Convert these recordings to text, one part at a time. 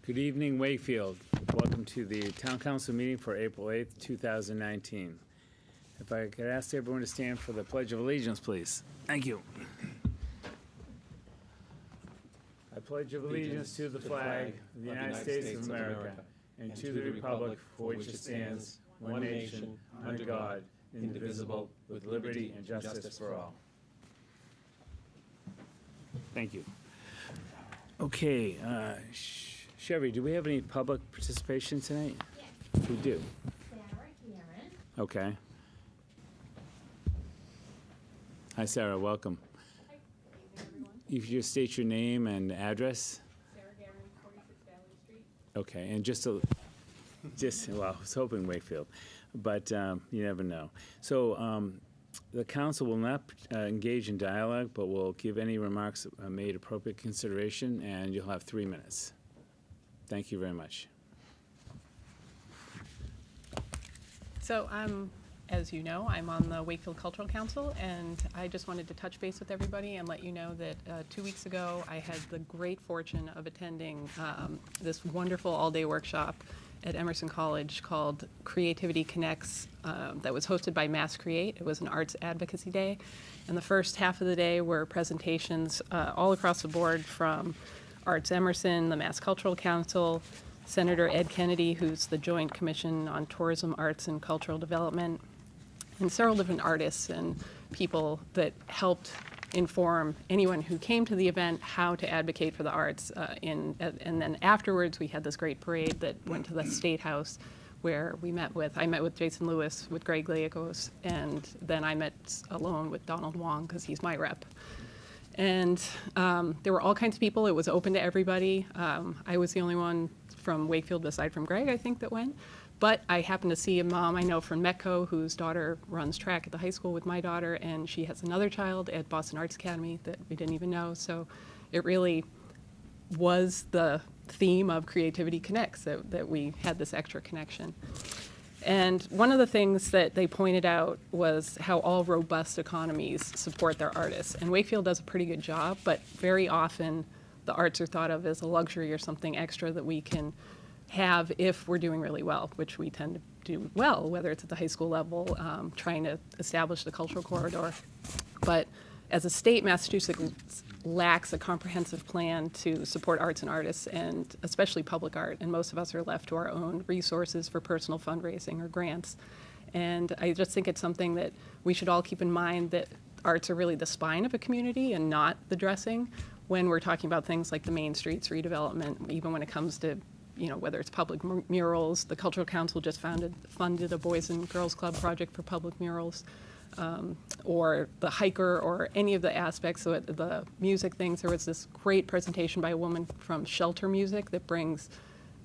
Good evening, Wakefield. Welcome to the Town Council meeting for April 8th, 2019. If I could ask everyone to stand for the Pledge of Allegiance, please. Thank you. I pledge allegiance to the flag of the United States of America and to the republic for which it stands, one nation, under God, indivisible, with liberty and justice for all. Thank you. Okay, Chevy, do we have any public participation tonight? Yes. We do. Sarah Guerin. Okay. Hi, Sarah. Welcome. Hi. Good evening, everyone. You could just state your name and address. Sarah Guerin, 46 Valley Street. Okay, and well, I was hoping Wakefield, but you never know. So the council will not engage in dialogue, but will give any remarks made appropriate consideration, and you'll have 3 minutes. Thank you very much. So as you know, I'm on the Wakefield Cultural Council, and I just wanted to touch base with everybody and let you know that 2 weeks ago I had the great fortune of attending this wonderful all-day workshop at Emerson College called Creativity Connects that was hosted by Mass Create. It was an arts advocacy day, and the first half of the day were presentations all across the board from Arts Emerson, the Mass Cultural Council, Senator Ed Kennedy, who's the Joint Commission on Tourism, Arts, and Cultural Development, and several different artists and people that helped inform anyone who came to the event how to advocate for the arts. And then afterwards, we had this great parade that went to the State House, where I met with Jason Lewis, with Greg Liakos, and then I met alone with Donald Wong, because he's my rep. And there were all kinds of people. It was open to everybody. I was the only one from Wakefield, aside from Greg, I think, that went. But I happened to see a mom I know from Metco, whose daughter runs track at the high school with my daughter, and she has another child at Boston Arts Academy that we didn't even know. So it really was the theme of Creativity Connects, that we had this extra connection. And one of the things that they pointed out was how all robust economies support their artists. And Wakefield does a pretty good job, but very often the arts are thought of as a luxury or something extra that we can have if we're doing really well, which we tend to do well, whether it's at the high school level, trying to establish the cultural corridor. But as a state, Massachusetts lacks a comprehensive plan to support arts and artists, and especially public art, and most of us are left to our own resources for personal fundraising or grants. And I just think it's something that we should all keep in mind, that arts are really the spine of a community and not the dressing when we're talking about things like the Main Streets redevelopment, even when it comes to, whether it's public murals. The Cultural Council just funded a Boys and Girls Club project for public murals. Or the hiker, or any of the aspects of it, the music things. There was this great presentation by a woman from Shelter Music that brings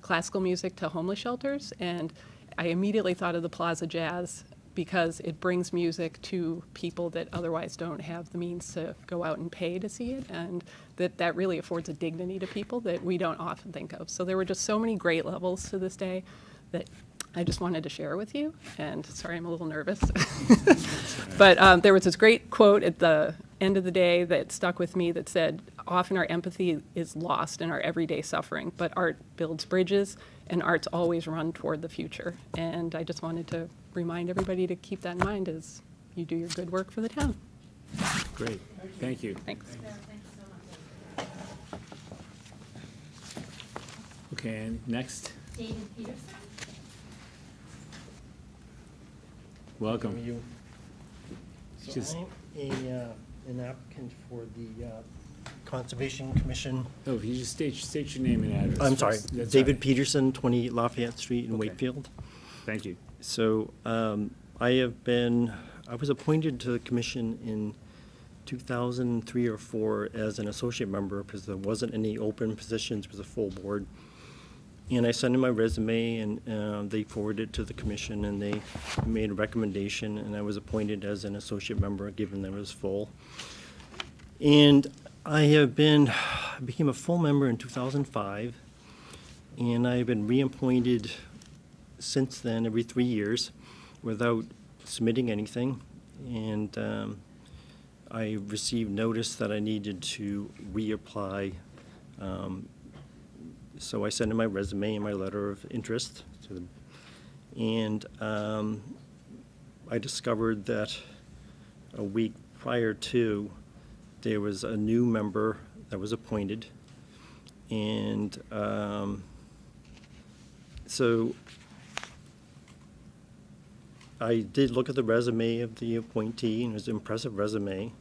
classical music to homeless shelters, and I immediately thought of the Plaza Jazz, because it brings music to people that otherwise don't have the means to go out and pay to see it, and that really affords a dignity to people that we don't often think of. So there were just so many great levels to this day that I just wanted to share with you, and sorry, I'm a little nervous. But there was this great quote at the end of the day that stuck with me that said, often our empathy is lost in our everyday suffering, but art builds bridges, and arts always run toward the future. And I just wanted to remind everybody to keep that in mind as you do your good work for the town. Great. Thank you. Thanks. Okay, and next. David Peterson. Welcome. You. So Just- I'm an applicant for the Conservation Commission. Oh, if you just state your name and address. I'm sorry, first. That's David all Peterson, 28 Lafayette Street in Okay. Wakefield. right. Thank you. So I was appointed to the commission in 2003 or 4 as an associate member, because there wasn't any open positions, it was a full board. And I sent in my resume, and they forwarded it to the commission, and they made a recommendation, and I was appointed as an associate member, given that it was full. And I became a full member in 2005, and I've been reappointed since then every 3 years without submitting anything. And I received notice that I needed to reapply so I sent in my resume and my letter of interest to them. And I discovered that a week prior to, there was a new member that was appointed. And so I did look at the resume of the appointee, and it was an impressive resume,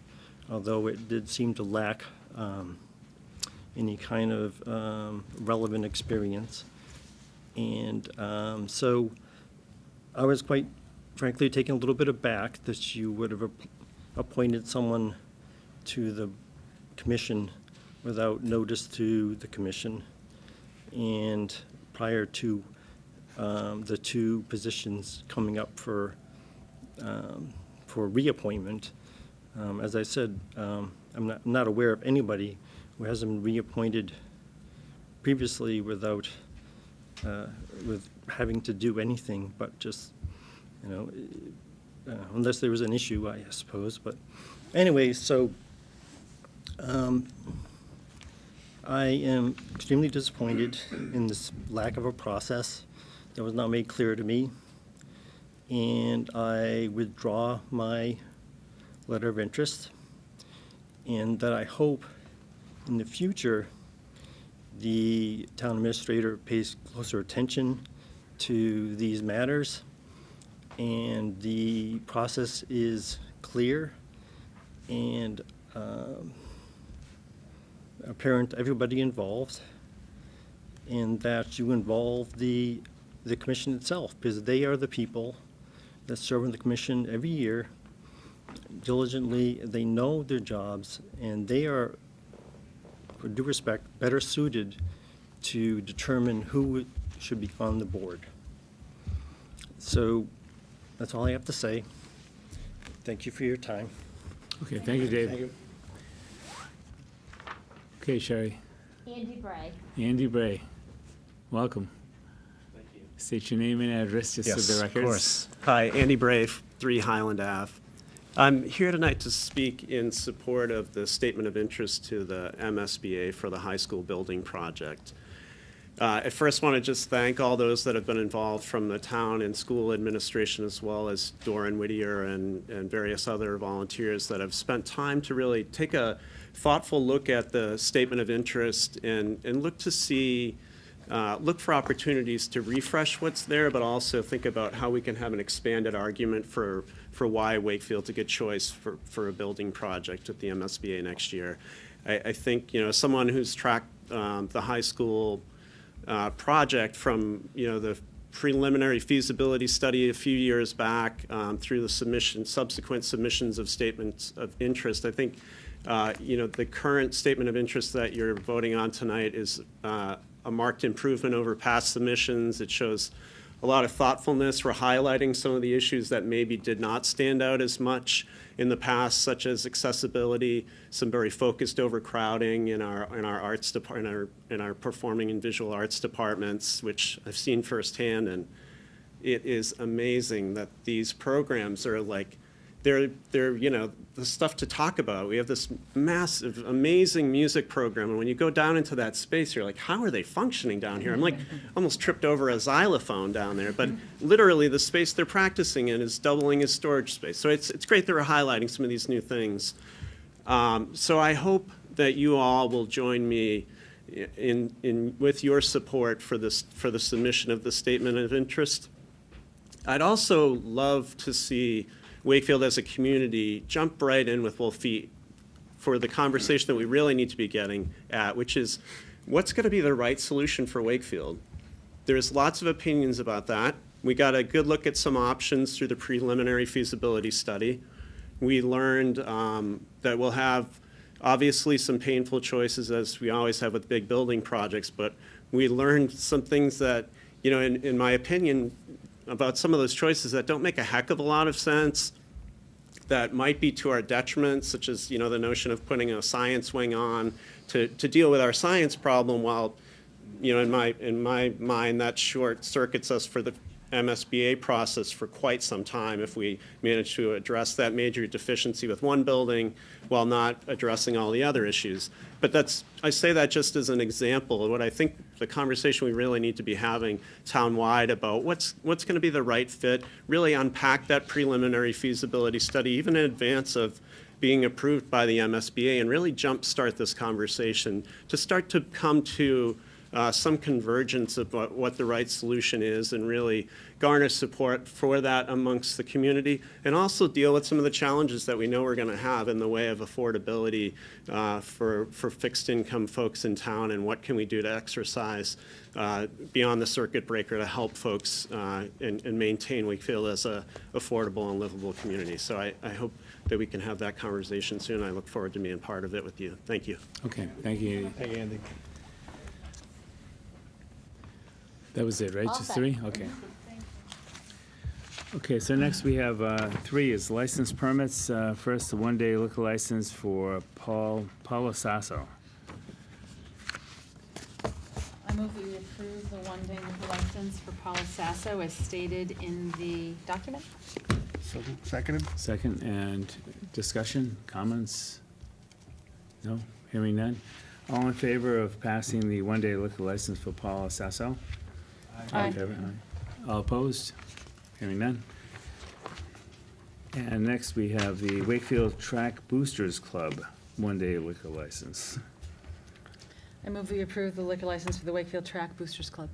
although it did seem to lack any kind of relevant experience. And so I was quite frankly taken a little bit aback that you would have appointed someone to the commission without notice to the commission and prior to the two positions coming up for reappointment. As I said, I'm not aware of anybody who hasn't been reappointed previously without with having to do anything but just, unless there was an issue, I suppose. But anyway, so I am extremely disappointed in this lack of a process that was not made clear to me, and I withdraw my letter of interest, and that I hope in the future the town administrator pays closer attention to these matters and the process is clear and apparent to everybody involved, and that you involve the commission itself, because they are the people that serve in the commission every year diligently. They know their jobs, and they are, with due respect, better suited to determine who should be on the board. So that's all I have to say. Thank you for your time. Okay, thank you, Dave. Thank you. Okay, Sherry. Andy Bray. Andy Bray, welcome. Thank you. State your name and address just for the records. Of course. Hi, Andy Brave, 3 Highland Ave. I'm here tonight to speak in support of the statement of interest to the MSBA for the high school building project. I first want to just thank all those that have been involved from the town and school administration, as well as Doran Whittier and various other volunteers that have spent time to really take a thoughtful look at the statement of interest and look to see, look for opportunities to refresh what's there, but also think about how we can have an expanded argument for why Wakefield's a good choice for a building project at the MSBA next year. I think, someone who's tracked the high school project from, the preliminary feasibility study a few years back through the subsequent submissions of statements of interest, I think, the current statement of interest that you're voting on tonight is a marked improvement over past submissions. It shows a lot of thoughtfulness. We're highlighting some of the issues that maybe did not stand out as much in the past, such as accessibility, some very focused overcrowding in our arts department, in our performing and visual arts departments, which I've seen firsthand, and it is amazing that these programs are like, they're the stuff to talk about. We have this massive, amazing music program, and when you go down into that space, you're like, how are they functioning down here? I'm like, almost tripped over a xylophone down there, but literally the space they're practicing in is doubling as storage space. So it's great that we're highlighting some of these new things. So I hope that you all will join me with your support for the submission of the statement of interest. I'd also love to see Wakefield as a community jump right in with both feet for the conversation that we really need to be getting at, which is what's going to be the right solution for Wakefield? There's lots of opinions about that. We got a good look at some options through the preliminary feasibility study. We learned that we'll have obviously some painful choices, as we always have with big building projects, but we learned some things that, in my opinion, about some of those choices that don't make a heck of a lot of sense, that might be to our detriment, such as, the notion of putting a science wing on to deal with our science problem, while, in my mind, that short circuits us for the MSBA process for quite some time if we manage to address that major deficiency with one building while not addressing all the other issues. But I say that just as an example. What I think the conversation we really need to be having town-wide about what's going to be the right fit, really unpack that preliminary feasibility study, even in advance of being approved by the MSBA, and really jumpstart this conversation to start to come to some convergence of what the right solution is, and really garner support for that amongst the community, and also deal with some of the challenges that we know we're going to have in the way of affordability for fixed income folks in town, and what can we do to exercise beyond the circuit breaker to help folks and maintain Wakefield as a affordable and livable community. So I hope that we can have that conversation soon. I look forward to being part of it with you. Thank you. Okay, thank you. Thank you, Andy. That was it, right? All Just set. 3? Okay. Okay, so next we have 3 is license permits. First, the one-day liquor license for Paulo Sasso. I move that we approve the one-day liquor license for Paulo Sasso as stated in the document. So, seconded? Second, and discussion, comments? No? Hearing none? All in favor of passing the one-day liquor license for Paulo Sasso? All in Aye. favor? Aye. All opposed? Hearing none? And next, we have the Wakefield Track Boosters Club, one-day liquor license. I move we approve the liquor license for the Wakefield Track Boosters Club.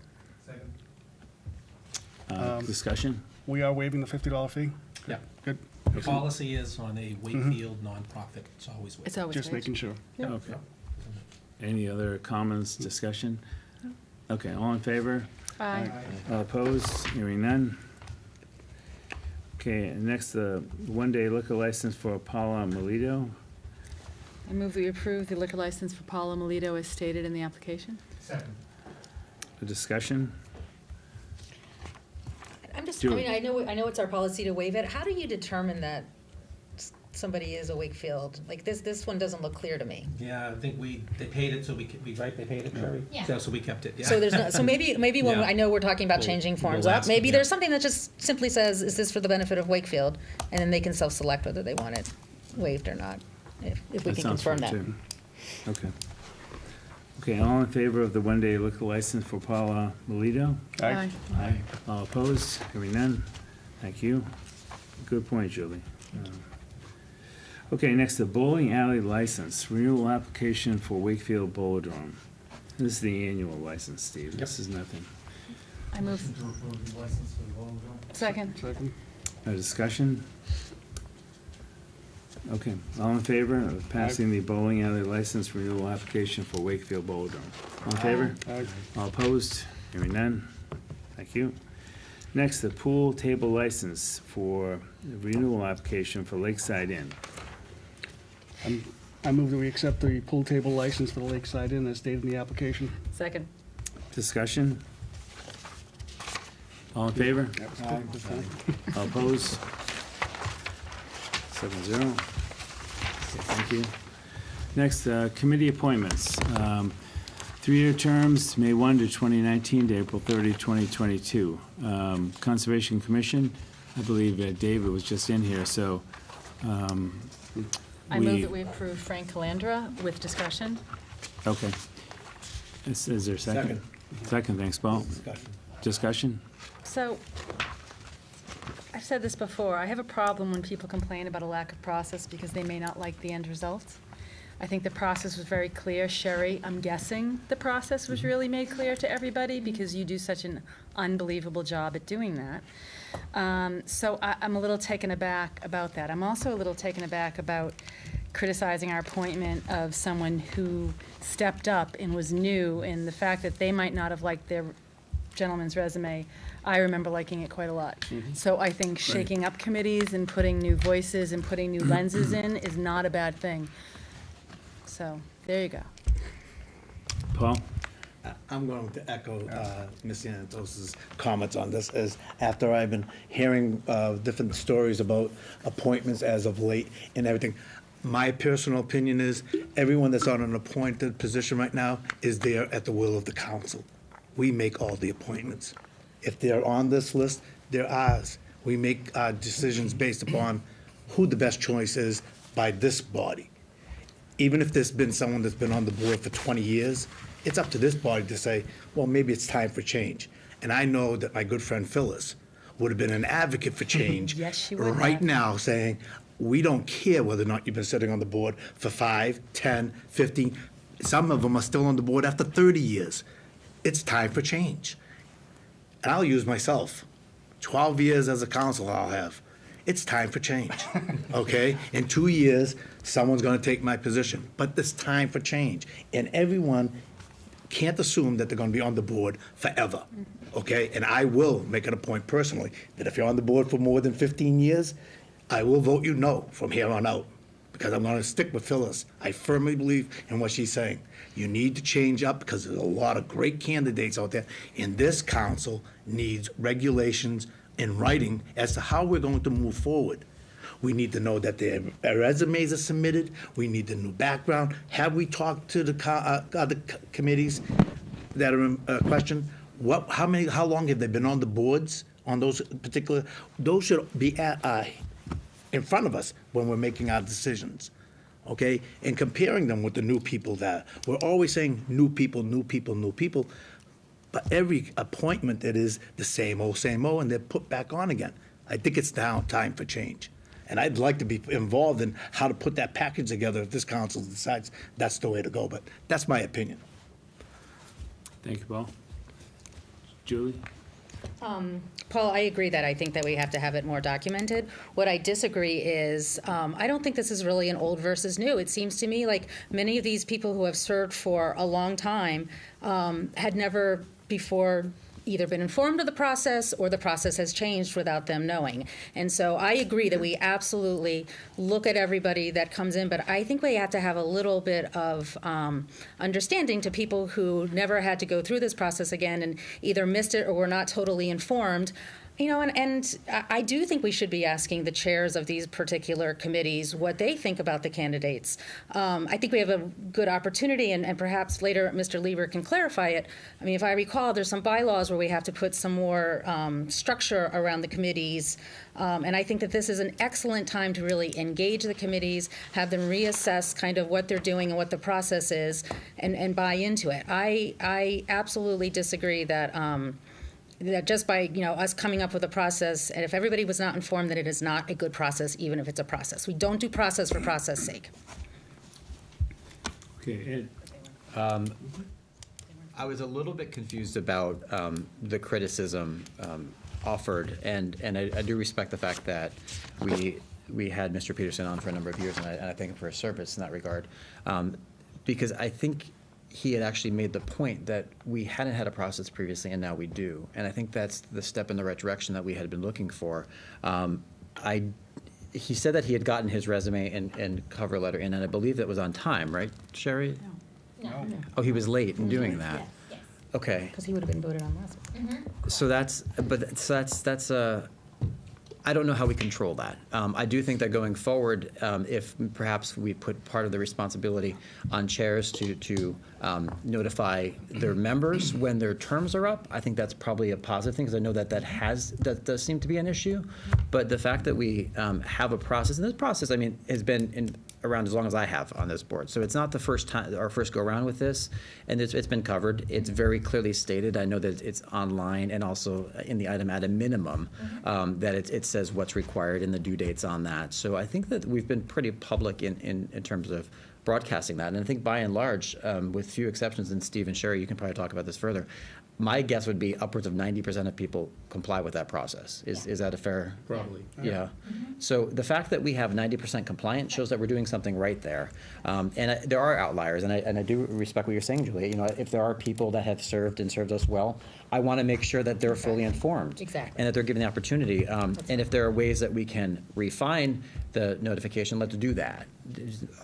Discussion? We are waiving the $50 fee? Yeah. Good. The policy is on a Wakefield nonprofit, it's always waived. It's always Just waived. making sure. Okay. Any other comments, discussion? Okay, all in favor? Aye. All opposed? Hearing none? Okay, and next, the one-day liquor license for Paula Melito. I move we approve the liquor license for Paulo Melito as stated in the application. A discussion? I'm just, Julie. I know it's our policy to waive it. How do you determine that somebody is a Wakefield? Like, this one doesn't look clear to me. Yeah, I think they paid it, so right, they paid it, Sherry? Yeah. So we kept it, yeah. So there's not, so maybe when, Yeah. I know we're talking about We'll- changing we'll forms up, ask, maybe yeah. there's something that just simply says, is this for the benefit of Wakefield? And then they can self-select whether they want it waived or not, if we That can sounds confirm fair, that. too. Okay. Okay, all in favor of the one-day liquor license for Paula Melito? Aye. Aye. All opposed? Hearing none? Thank you. Good point, Julie. Okay, next, the bowling alley license, renewal application for Wakefield Bowlerdrome. This is the annual license, Steve. This is nothing. I move. Second. Second. A discussion? Okay, all in favor of passing the bowling alley license renewal application for Wakefield Bowlerdrome? All in favor? Aye. All opposed? Hearing none? Thank you. Next, the pool table license for the renewal application for Lakeside Inn. I move that we accept the pool table license for the Lakeside Inn as stated in the application. Second. Discussion? All in favor? Aye. All opposed? 7-0. Okay, thank you. Next, committee appointments. 3-year terms, May 1 to 2019 to April 30, 2022. Conservation Commission, I believe David was just in here, so. I move that we approve Frank Calandra with discussion. Okay. Is there a second? Second, thanks, Paul. Discussion? So, I've said this before, I have a problem when people complain about a lack of process because they may not like the end result. I think the process was very clear. Sherry, I'm guessing the process was really made clear to everybody because you do such an unbelievable job at doing that. So I'm a little taken aback about that. I'm also a little taken aback about criticizing our appointment of someone who stepped up and was new, and the fact that they might not have liked their gentleman's resume. I remember liking it quite a lot. So I think shaking up committees and putting new voices and putting new lenses in is not a bad thing. So, there you go. Paul? I'm going to echo Ms. Yanatos's comments on this, as after I've been hearing different stories about appointments as of late and everything, my personal opinion is everyone that's on an appointed position right now is there at the will of the council. We make all the appointments. If they're on this list, they're ours. We make decisions based upon who the best choice is by this body. Even if there's been someone that's been on the board for 20 years, It's up to this body to say, well, maybe it's time for change. And I know that my good friend Phyllis would have been an advocate for change. Yes, she would right have. now, saying, we don't care whether or not you've been sitting on the board for 5, 10, 15. Some of them are still on the board after 30 years. It's time for change. And I'll use myself. 12 years as a counselor I'll have. It's time for change, okay? In 2 years, someone's gonna take my position, but it's time for change. And everyone can't assume that they're gonna be on the board forever, okay? And I will make it a point personally, that if you're on the board for more than 15 years, I will vote you no from here on out, because I'm gonna stick with Phyllis. I firmly believe in what she's saying. You need to change up, because there's a lot of great candidates out there, and this council needs regulations in writing as to how we're going to move forward. We need to know that their resumes are submitted, we need the new background. Have we talked to the other committees that are in question? How long have they been on the boards on those particular, those should be in front of us when we're making our decisions, okay? And comparing them with the new people that, we're always saying new people, new people, new people, but every appointment it is the same old, and they're put back on again. I think it's now time for change. And I'd like to be involved in how to put that package together if this council decides that's the way to go, but that's my opinion. Thank you, Paul. Julie? Paul, I agree that I think that we have to have it more documented. What I disagree is, I don't think this is really an old versus new. It seems to me like many of these people who have served for a long time had never before either been informed of the process or the process has changed without them knowing. And so I agree that we absolutely look at everybody that comes in, but I think we have to have a little bit of understanding to people who never had to go through this process again and either missed it or were not totally informed. You know, and I do think we should be asking the chairs of these particular committees what they think about the candidates. I think we have a good opportunity, and perhaps later Mr. Lieber can clarify it. I mean, if I recall, there's some bylaws where we have to put some more structure around the committees. And I think that this is an excellent time to really engage the committees, have them reassess kind of what they're doing and what the process is, and buy into it. I absolutely disagree that that just by, you know, us coming up with a process, and if everybody was not informed, that it is not a good process, even if it's a process. We don't do process for process sake. Okay, Ed? I was a little bit confused about the criticism offered, and I do respect the fact that we had Mr. Peterson on for a number of years, and I thank him for his service in that regard, because I think he had actually made the point that we hadn't had a process previously, and now we do. And I think that's the step in the right direction that we had been looking for. He said that he had gotten his resume and cover letter in, and I believe that was on time, right, Sherry? No. Oh, he was late in doing that? Yes. Okay. Because he would have been voted on last week. So that's I don't know how we control that. I do think that going forward, if perhaps we put part of the responsibility on chairs to notify their members when their terms are up, I think that's probably a positive thing, because I know that that does seem to be an issue. But the fact that we have a process, and this process, I mean, has been around as long as I have on this board. So it's not the first time, our first go around with this, and it's been covered. It's very clearly stated. I know that it's online and also in the item at a minimum, that it says what's required and the due dates on that. So I think that we've been pretty public in terms of broadcasting that. And I think by and large, with few exceptions, and Steve and Sherry, you can probably talk about this further, my guess would be upwards of 90% of people comply with that process. Is that a fair? Probably. Yeah. So the fact that we have 90% compliant shows that we're doing something right there. And there are outliers, and I do respect what you're saying, Julia. You know, if there are people that have served and served us well, I want to make sure that they're fully informed. Exactly. And that they're given the opportunity. And if there are ways that we can refine the notification, let's do that.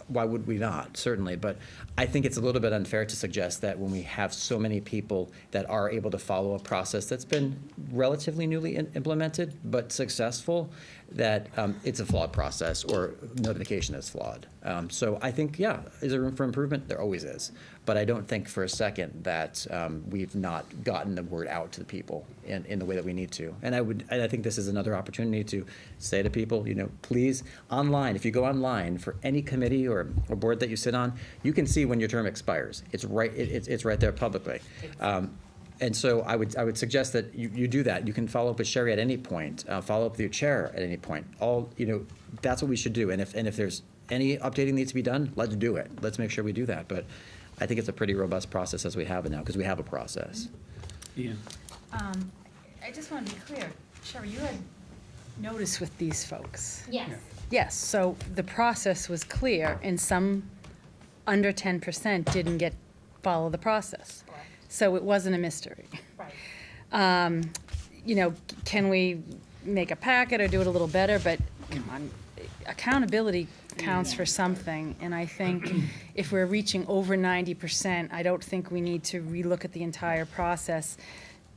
Why would we not? Certainly. But I think it's a little bit unfair to suggest that when we have so many people that are able to follow a process that's been relatively newly implemented but successful, that it's a flawed process or notification is flawed. So I think, yeah, is there room for improvement? There always is. But I don't think for a second that we've not gotten the word out to the people in the way that we need to. And I think this is another opportunity to say to people, please, online, if you go online for any committee or board that you sit on, you can see when your term expires. It's right, it's right there publicly. And so I would suggest that you do that. You can follow up with Sherry at any point, follow up with your chair at any point. That's what we should do. And if there's any updating needs to be done, let's do it. Let's make sure we do that. But I think it's a pretty robust process as we have it now, because we have a process. Ian? I just want to be clear. Sherry, you had notice with these folks. Yes. Yes, so the process was clear, and some under 10% didn't follow the process. Correct. So it wasn't a mystery. Right. Can we make a packet or do it a little better? But come on, accountability counts for something, and I think if we're reaching over 90%, I don't think we need to relook at the entire process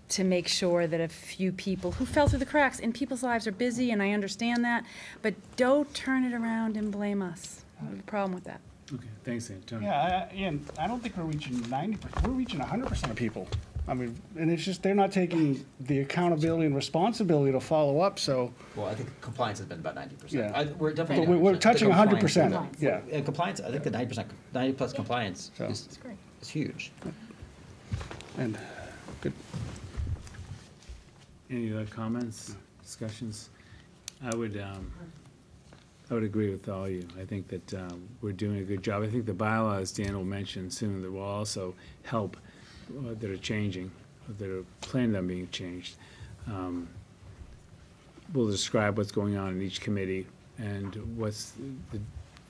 to make sure that a few people who fell through the cracks, and people's lives are busy, and I understand that, but don't turn it around and blame us. I have a problem with that. Okay, thanks, Ian. Tony? Yeah, and I don't think we're reaching 90%, we're reaching 100% of people. I mean, and it's just, they're not taking the accountability and responsibility to follow up, so. Well, I think compliance has been about 90%. Yeah. We're definitely. But we're touching The compliance 100%, is- yeah. And compliance, I think the 90+ compliance So. is huge. And, good. Any other comments, discussions? I would agree with all of you. I think that we're doing a good job. I think the bylaws, Dan will mention soon, that will also help, that are changing, that are planning on being changed. We'll describe what's going on in each committee and what's the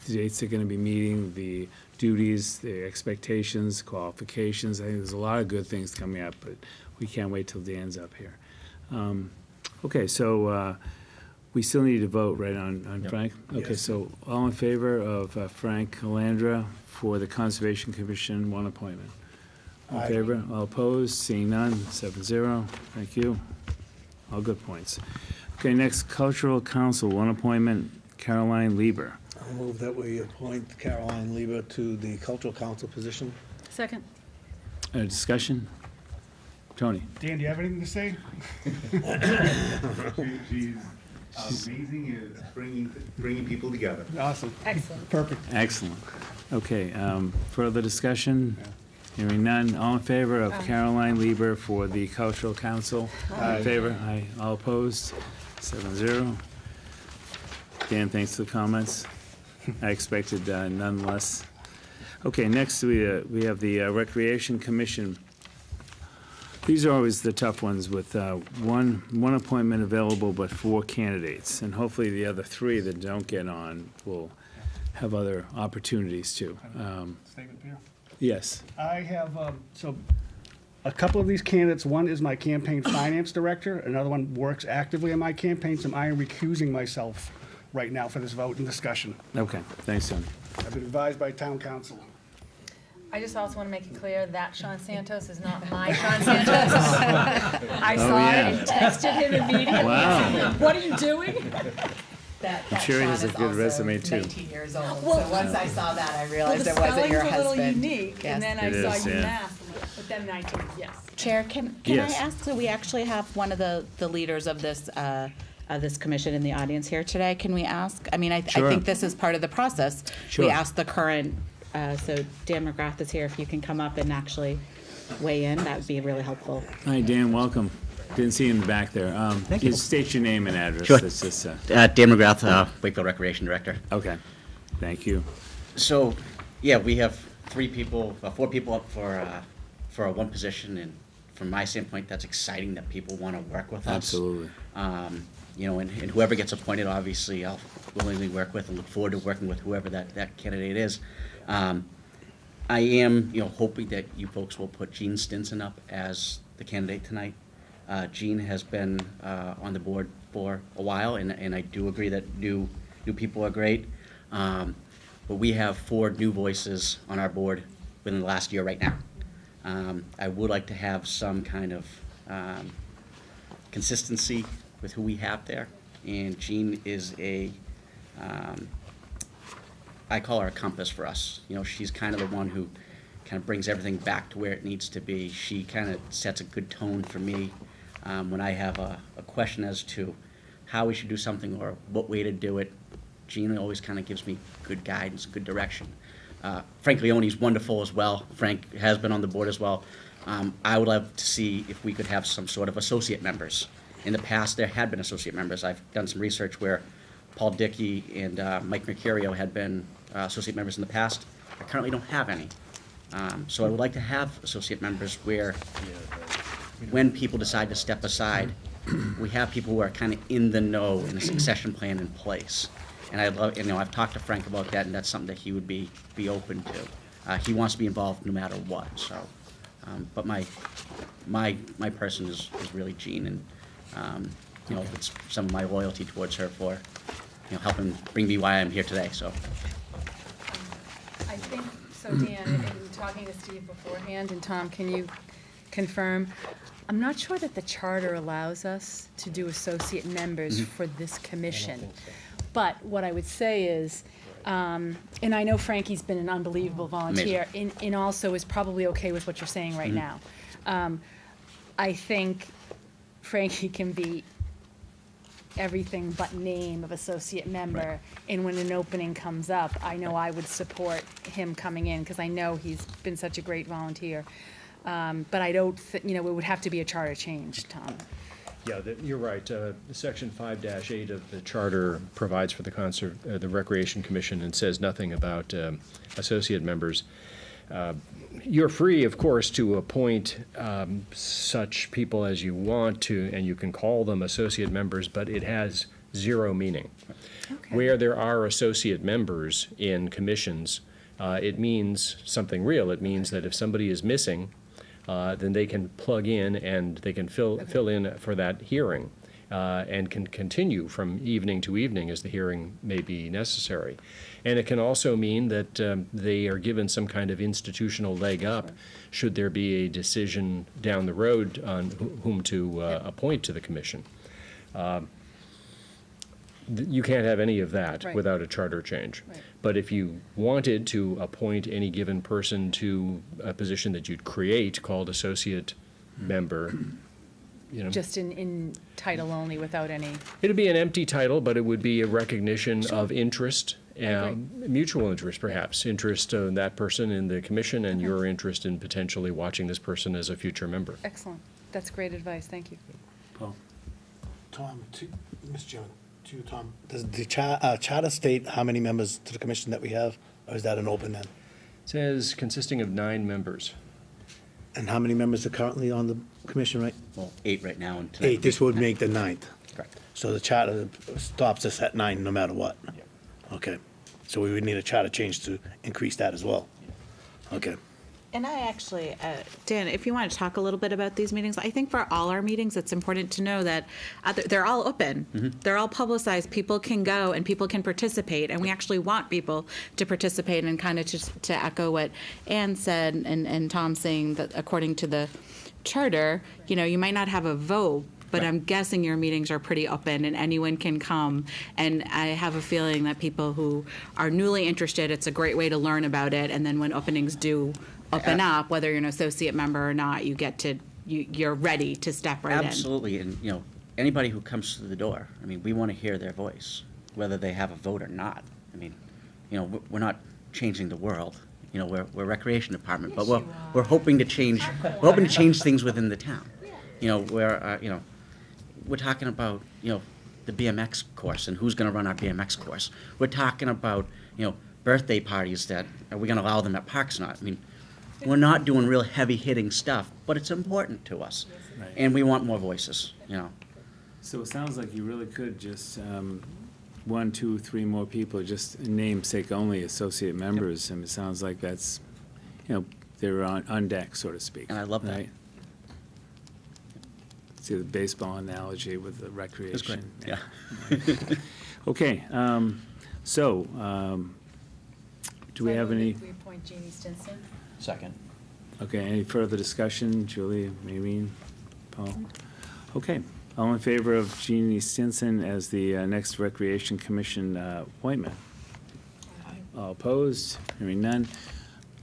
dates they're going to be meeting, the duties, the expectations, qualifications. I think there's a lot of good things coming up, but we can't wait till Dan's up here. Okay, so we still need to vote, right, on Frank? Okay, so all in favor of Frank Calandra for the Conservation Commission, one appointment? All in Aye. favor? All opposed? Seeing none, 7-0. Thank you. All good points. Okay, next, Cultural Council, one appointment, Caroline Lieber. I'll move that we appoint Caroline Lieber to the Cultural Council position. Second? Discussion? Tony? Dan, do you have anything to say? She's amazing at bringing people together. Awesome. Excellent. Perfect. Excellent. Okay, further discussion? Hearing none. All in favor of Caroline Lieber for the Cultural Council? All in favor? Aye. All opposed? 7-0. Dan, thanks for the comments. I expected none less. Okay, next we have the Recreation Commission. These are always the tough ones with one appointment available but 4 candidates. And hopefully the other 3 that don't get on will have other opportunities too. Statement, Peter? Yes. I have, so, a couple of these candidates, one is my campaign finance director, another one works actively on my campaign, so I am recusing myself right now for this vote and discussion. Okay, thanks, Tony. I've been advised by town council. I just also want to make it clear that Sean Santos is not my Sean Santos. I saw it yeah. and texted him immediately. Wow. What are you doing? I'm sure he has a good resume too. 19 years old, Well- so once I saw that, I Well, realized the it wasn't your spelling's a little husband. unique, Yes. and then I It saw is, you yeah. math, but then 19, yes. Chair, can Yes. I ask, so we actually have one of the leaders of this commission in the audience here today. Can we ask? I mean, I Sure. think this is part of the process. Sure. We asked the current, so Dan McGrath is here. If you can come up and actually weigh in, that would be really helpful. Hi, Dan, welcome. Didn't see you in the back there. Thank you. Just state your name and address. Sure. That's just, Dan McGrath, Wakefield Recreation Director. okay, thank you. So, yeah, we have 4 people up for one position, and from my standpoint, that's exciting that people want to work with us. Absolutely. And whoever gets appointed, obviously, I'll willingly work with and look forward to working with whoever that candidate is. I am, hoping that you folks will put Gene Stinson up as the candidate tonight. Gene has been on the board for a while, and I do agree that new people are great. But we have 4 new voices on our board within the last year right now. I would like to have some kind of consistency with who we have there. And Jean is I call her a compass for us. She's kind of the one who kind of brings everything back to where it needs to be. She kind of sets a good tone for me when I have a question as to how we should do something or what way to do it. Jean always kind of gives me good guidance, good direction. Frank Leone's wonderful as well. Frank has been on the board as well. I would love to see if we could have some sort of associate members. In the past, there had been associate members. I've done some research where Paul Dickey and Mike Mercurio had been associate members in the past. I currently don't have any. So I would like to have associate members where, when people decide to step aside, we have people who are kind of in the know and a succession plan in place. And I'd love, I've talked to Frank about that, and that's something that he would be open to. He wants to be involved no matter what. So, but my person is really Jean, and it's some of my loyalty towards her for helping bring me why I'm here today. So. I think, so Dan, in talking to Steve beforehand, and Tom, can you confirm? I'm not sure that the charter allows us to do associate members for this commission. But what I would say is, and I know Frankie's been an unbelievable volunteer, and also is probably okay with what you're saying right now. I think Frankie can be everything but name of associate member, and when an opening comes up, I know I would support him coming in, because I know he's been such a great volunteer. But I don't, it would have to be a charter change, Tom. Yeah, you're right. Section 5-8 of the charter provides for the Recreation Commission and says nothing about associate members. You're free, of course, to appoint such people as you want to, and you can call them associate members, but it has zero meaning. Okay. Where there are associate members in commissions, it means something real. It means that if somebody is missing, then they can plug in and they can fill in for that hearing and can continue from evening to evening as the hearing may be necessary. And it can also mean that they are given some kind of institutional leg up should there be a decision down the road on whom to appoint to the commission. You can't have any of that without a charter change. Right. But if you wanted to appoint any given person to a position that you'd create called associate member, just in title only, without any. It'd be an empty title, but it would be a recognition of interest, mutual interest perhaps, interest of that person in the commission and your interest in potentially watching this person as a future member. Excellent. That's great advice. Thank you. Paul. Tom, Mr. Chairman. To Tom, does the charter state how many members to the commission that we have, or is that an open end? It says consisting of 9 members. And how many members are currently on the commission, right? Well, 8 right now. And 8, this would make the 9th. Correct. So the charter stops us at 9 no matter what? Yeah. Okay. So we would need a charter change to increase that as well? Yeah. Okay. And I actually, Dan, if you want to talk a little bit about these meetings, I think for all our meetings, it's important to know that they're all open. They're all publicized. People can go and people can participate. And we actually want people to participate, and kind of to echo what Ann said and Tom saying that according to the charter, you might not have a vote, but I'm guessing your meetings are pretty open and anyone can come. And I have a feeling that people who are newly interested, it's a great way to learn about it. And then when openings do open up, whether you're an associate member or not, you're ready to step right in. Absolutely, and anybody who comes through the door, we want to hear their voice, whether they have a vote or not. We're not changing the world. We're a recreation department, but we're hoping to change. We're hoping to change things within the town. We're talking about the BMX course and who's going to run our BMX course. We're talking about birthday parties that are we going to allow them at parks or not? We're not doing real heavy-hitting stuff, but it's important to us, and we want more voices, So it sounds like you really could just, 1, 2, 3 more people, just namesake only associate members, and it sounds like that's, they're on deck, so to speak. And I love that. Right? See the baseball analogy with the recreation. That's great, yeah. Okay, do we have any? We appoint Jeannie Stinson. Second. Okay, any further discussion? Julie, Maureen, Paul? Okay, all in favor of Jeannie Stinson as the next Recreation Commission appointment? All opposed? Hearing none.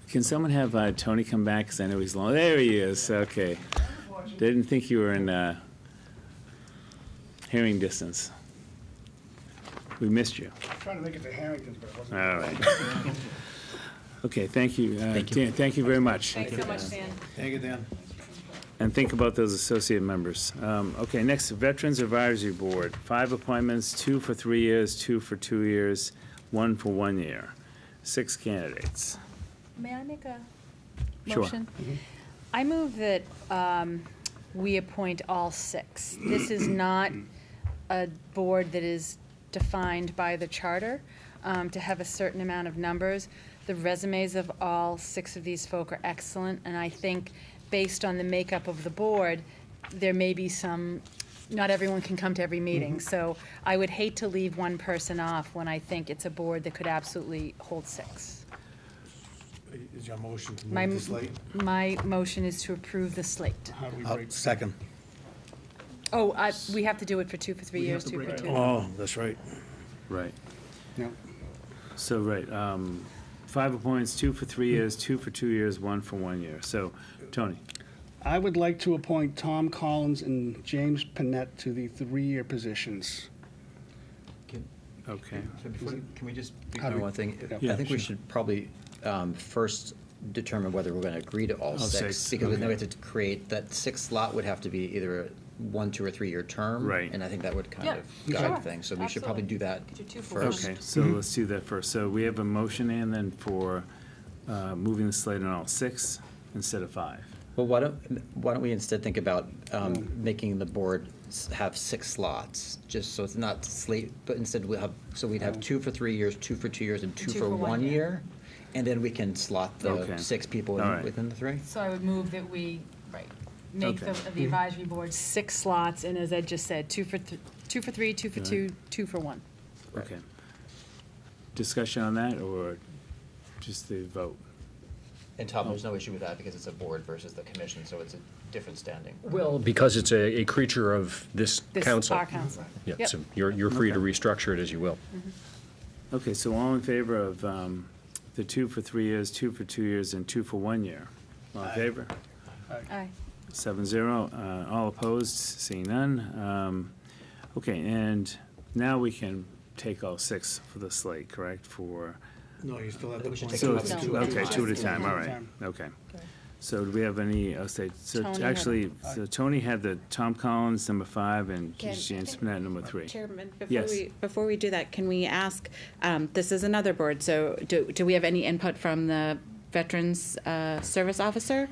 Can someone have Tony come back, because I know he's long, there he is, okay. Didn't think you were in hearing distance. We missed you. Trying to make it to Harrington's, but it wasn't. All right. Okay, thank you. Dan, thank you very much. Thanks so much, Dan. Thank you, Dan. And think about those associate members. Okay, next, Veterans Advisory Board. 5 appointments, 2 for 3 years, 2 for 2 years, 1 for 1 year. 6 candidates. May I make a Sure. motion? I move that we appoint all 6. This is not a board that is defined by the charter to have a certain amount of numbers. The resumes of all 6 of these folk are excellent, and I think based on the makeup of the board, there may be some, not everyone can come to every meeting. So I would hate to leave one person off when I think it's a board that could absolutely hold 6. Is your motion to My, move the slate? my motion is to approve the slate. How do we break? Second. Oh, we have to do it for 2 for 3 years, 2 for 2. Oh, that's right. Right. Yep. So, right, 5 appointments, 2 for 3 years, 2 for 2 years, 1 for 1 year. So, Tony, I would like to appoint Tom Collins and James Panett to the 3-year positions. okay. So before, can we just How clarify do we- one thing? Yeah, I think we sure. should probably all determine whether we're going to agree to all 6. 6, Because then we okay. have to create, that 6th slot would have to be either a 1, 2, or 3-year term. Right. And I think that would kind Yeah, of sure. guide things. So we should probably do that Get your 2 for first. Okay, so let's do that first. So we have a motion and then for moving the slate on all 6 instead of 5. Well, why don't we instead think about making the board have 6 slots, just so it's not slate, but instead we'll have, so we'd have 2 for 3 years, 2 for 2 years, and 2 for 1 year. And then we can slot the Okay. 6 people All right. within the 3. So I would move that we, make Okay. the advisory board 6 slots, and as Ed just said, 2 for 3, 2 for 2, 2 for 1. Okay. Discussion on that or just the vote? And Tom, there's no issue with that because it's a board versus the commission, so it's a different standing. Well, because it's a creature of this This, council. our council. Yeah, Yep. so you're free to restructure it as you will. Okay, so all in favor of the 2 for 3 years, 2 for 2 years, and 2 for 1 year? All in favor? Aye. 7-0. All opposed? Seeing none. Okay, and now we can take all 6 for the slate, correct? For No, you still have to We should appoint. take so them it's up two, to okay, 2 at a time. All right. Time. Okay. So do we have any? So Tony had- actually, so Tony had the Tom Collins number 5 and Can- James Spinett number 3. Chairman, Yes. before we do that, can we ask, this is another board, so do we have any input from the Veterans Service Officer?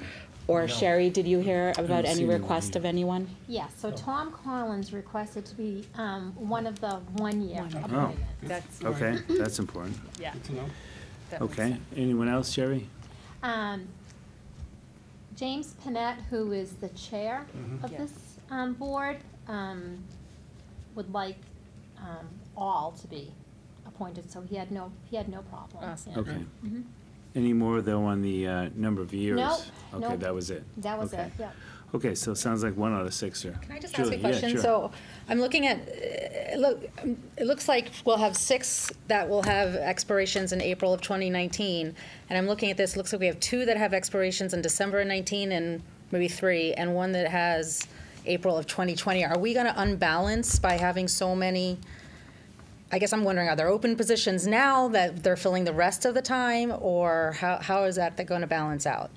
Or Sherry, did you hear about any seen the request one of anyone? Yes, so Tom Collins requested to be one of the one-year One-year. appointments. That's, Okay, that's important. yeah. Good to know. that makes Okay. sense. Anyone else, Sherry? James Panett, who is the chair of Yes. this board, would like all to be appointed, so he had no problem. Awesome. Yeah. Okay. Mhm. Any more though on the number of years? Nope, Okay, nope. that was it. That was Okay. it, yeah. Okay, so it sounds like 1 out of 6 are. Can I just Julie, ask a yeah, question? sure. So I'm looking at, it looks like we'll have 6 that will have expirations in April of 2019. And I'm looking at this, it looks like we have 2 that have expirations in December of 19 and maybe 3, and 1 that has April of 2020. Are we going to unbalance by having so many? I guess I'm wondering, are there open positions now that they're filling the rest of the time? Or how is that going to balance out?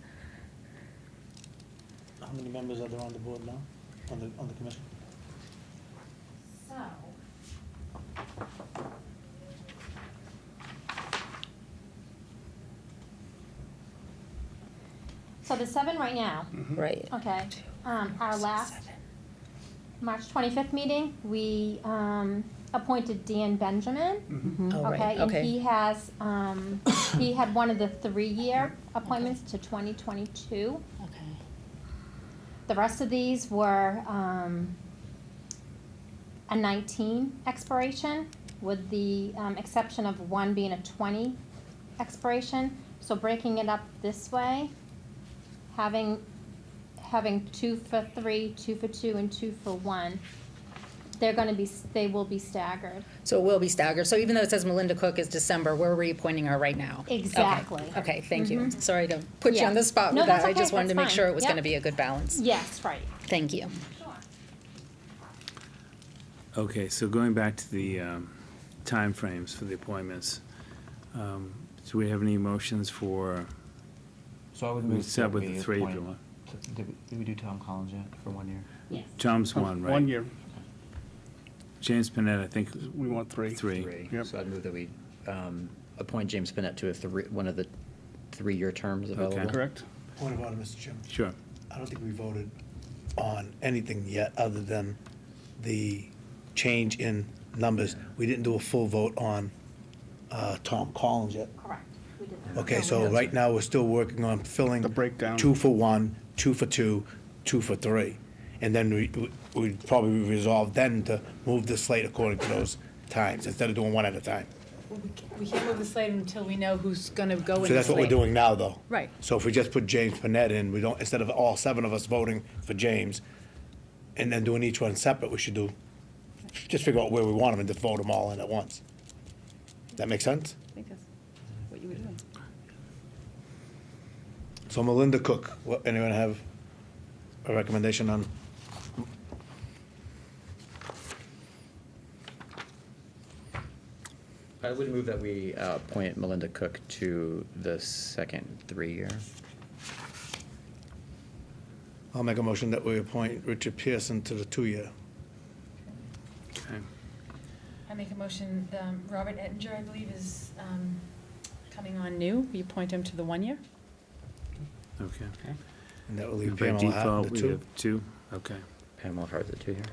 How many members are there on the board now, on the commission? So there's 7 right now. Right. Okay. Our last March 25th meeting, we appointed Dan Benjamin. Oh, right. Okay, and Okay. he has, he had one of the 3-year appointments to 2022. Okay. The rest of these were a 19 expiration, with the exception of one being a 20 expiration. So breaking it up this way, having 2 for 3, 2 for 2, and 2 for 1, they will be staggered. So it will be staggered. So even though it says Melinda Cook is December, we're reappointing her right now. Exactly. Okay, thank you. Sorry to put you Yeah. on the spot No, with that. that's I just okay. wanted to That's make sure fine. it was Yep. gonna be a good balance. Yes, right. Thank you. Okay, so going back to the timeframes for the appointments, do we have any motions for, So I would we move start that with we the three if appoint- you want. Did we do Tom Collins yet for 1 year? Yes. Tom's one, right? 1 year. James Panett, I think. We want 3. Three. Yep. So I'd move that we appoint James Panett to one of the 3-year terms available. Correct? Point of order, Mr. Chairman. Sure. I don't think we voted on anything yet other than the change in numbers. We didn't do a full vote on Tom Collins yet. Correct. We did that. Okay, so right now, we're still working on filling. The breakdown. 2 for 1, 2 for 2, 2 for 3. And then we'd probably resolve then to move the slate according to those times, instead of doing one at a time. We can't move the slate until we know who's gonna go in the So that's what we're slate. doing now, though. Right. So if we just put James Panett in, we don't, instead of all 7 of us voting for James, and then doing each one separate, we should just figure out where we want them and just vote them all in at once. That make sense? I think that's what you would do. So Melinda Cook, anyone have a recommendation on? I would move that we appoint Melinda Cook to the second 3-year. I'll make a motion that we appoint Richard Pearson to the 2-year. Okay. I make a motion, Robert Ettinger, I believe, is coming on new. We appoint him to the 1 year. Okay. And that will leave By Pamela Hatton default, to we 2. have 2, okay. Pamela Hart's at 2 here.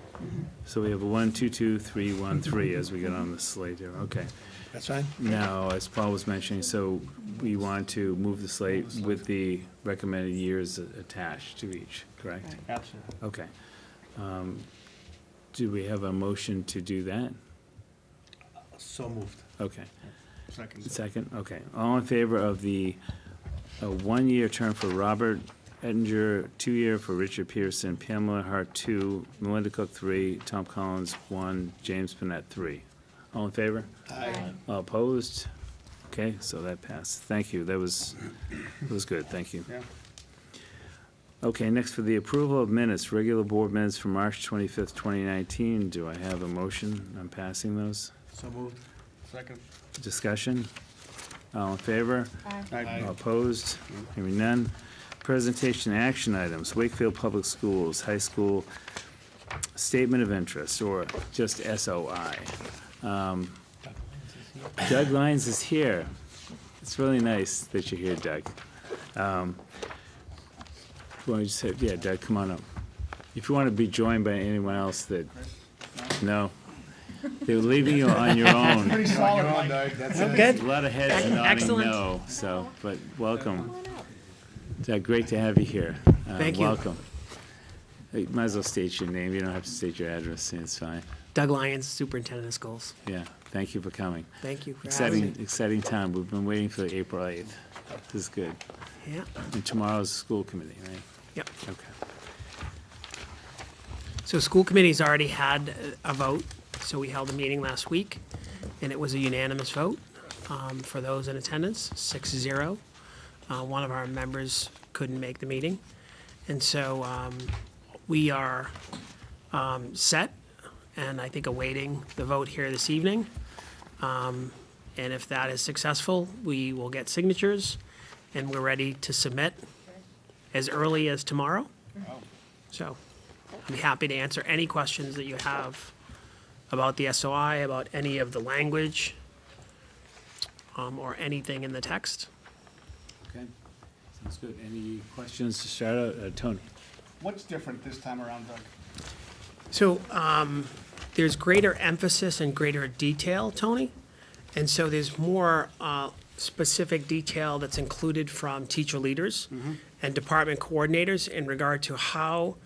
So we have a 1, 2, 2, 3, 1, 3 as we get on the slate here, okay. That's fine? Now, as Paul was mentioning, so we want to move the slate with the recommended years attached to each, correct? Absolutely. Okay. Do we have a motion to do that? So moved. Okay. Second. Second, okay. All in favor of the 1-year term for Robert Ettinger, 2-year for Richard Pearson, Pamela Hart, 2, Melinda Cook, 3, Tom Collins, 1, James Panett, 3. All in favor? Aye. All opposed? Okay, so that passed. Thank you. That was good. Thank you. Yeah. Okay, next for the approval of minutes, regular board minutes for March 25th, 2019. Do I have a motion on passing those? So moved. Second. Discussion? All in favor? Aye. All opposed? Hearing none. Presentation action items, Wakefield Public Schools, high school statement of interest, or just SOI. Doug Lyons is here. It's really nice that you're here, Doug. Want to just say, yeah, Doug, come on up. If you want to be joined by anyone else that, no, they're leaving you on your own. Pretty solid, Mike. There's a lot of heads nodding Excellent. no, so, but welcome. Doug, great to have you here. Thank you. Welcome. You might as well state your name. You don't have to state your address. It's fine. Doug Lyons, Superintendent of Schools. Yeah, thank you for coming. Thank you for having me. Exciting time. We've been waiting for April 8th. This is good. Yeah, And tomorrow's school committee, right? yep. Okay. So school committee's already had a vote, so we held a meeting last week, and it was a unanimous vote for those in attendance, 6-0. One of our members couldn't make the meeting. And so we are set, and I think awaiting the vote here this evening. And if that is successful, we will get signatures, and we're ready to submit as early as tomorrow. So I'd be happy to answer any questions that you have about the SOI, about any of the language, or anything in the text. Okay, sounds good. Any questions to start out? Tony? What's different this time around, Doug? So there's greater emphasis and greater detail, Tony. And so there's more specific detail that's included from teacher leaders and department coordinators in regard to how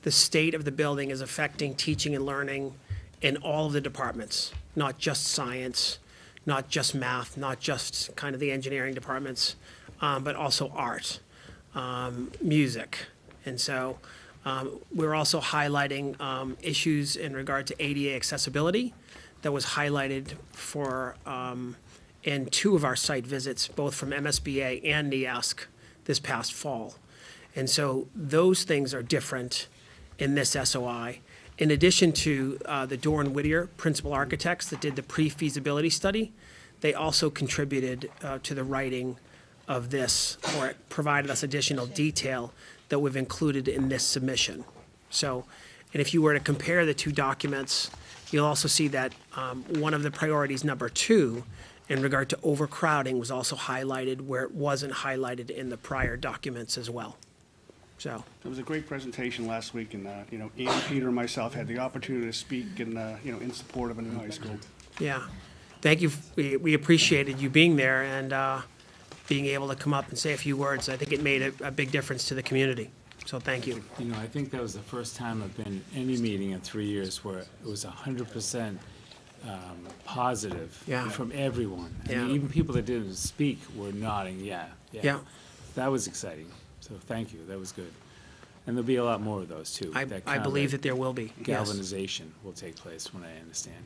the state of the building is affecting teaching and learning in all of the departments, not just science, not just math, not just kind of the engineering departments, but also art, music. And so We're also highlighting issues in regard to ADA accessibility that was highlighted for, in two of our site visits, both from MSBA and NEASC this past fall. And so those things are different in this SOI. In addition to the Doran Whittier principal architects that did the pre-feasibility study, they also contributed to the writing of this, or provided us additional detail that we've included in this submission. So, and if you were to compare the two documents, you'll also see that one of the priorities, number 2, in regard to overcrowding, was also highlighted where it wasn't highlighted in the prior documents as well. So, It was a great presentation last week, and, Ian, Peter, and myself had the opportunity to speak and, in support of a new high school. yeah, thank you. We appreciated you being there and being able to come up and say a few words. I think it made a big difference to the community. So thank you. You know, I think that was the first time I've been in any meeting in 3 years where it was 100% positive Yeah. from everyone. I mean, Yeah. even people that didn't speak were nodding, yeah. Yeah. That was exciting. So thank you. That was good. And there'll be a lot more of those too. I That kind of believe that there will be, yes. Galvanization will take place when I understand.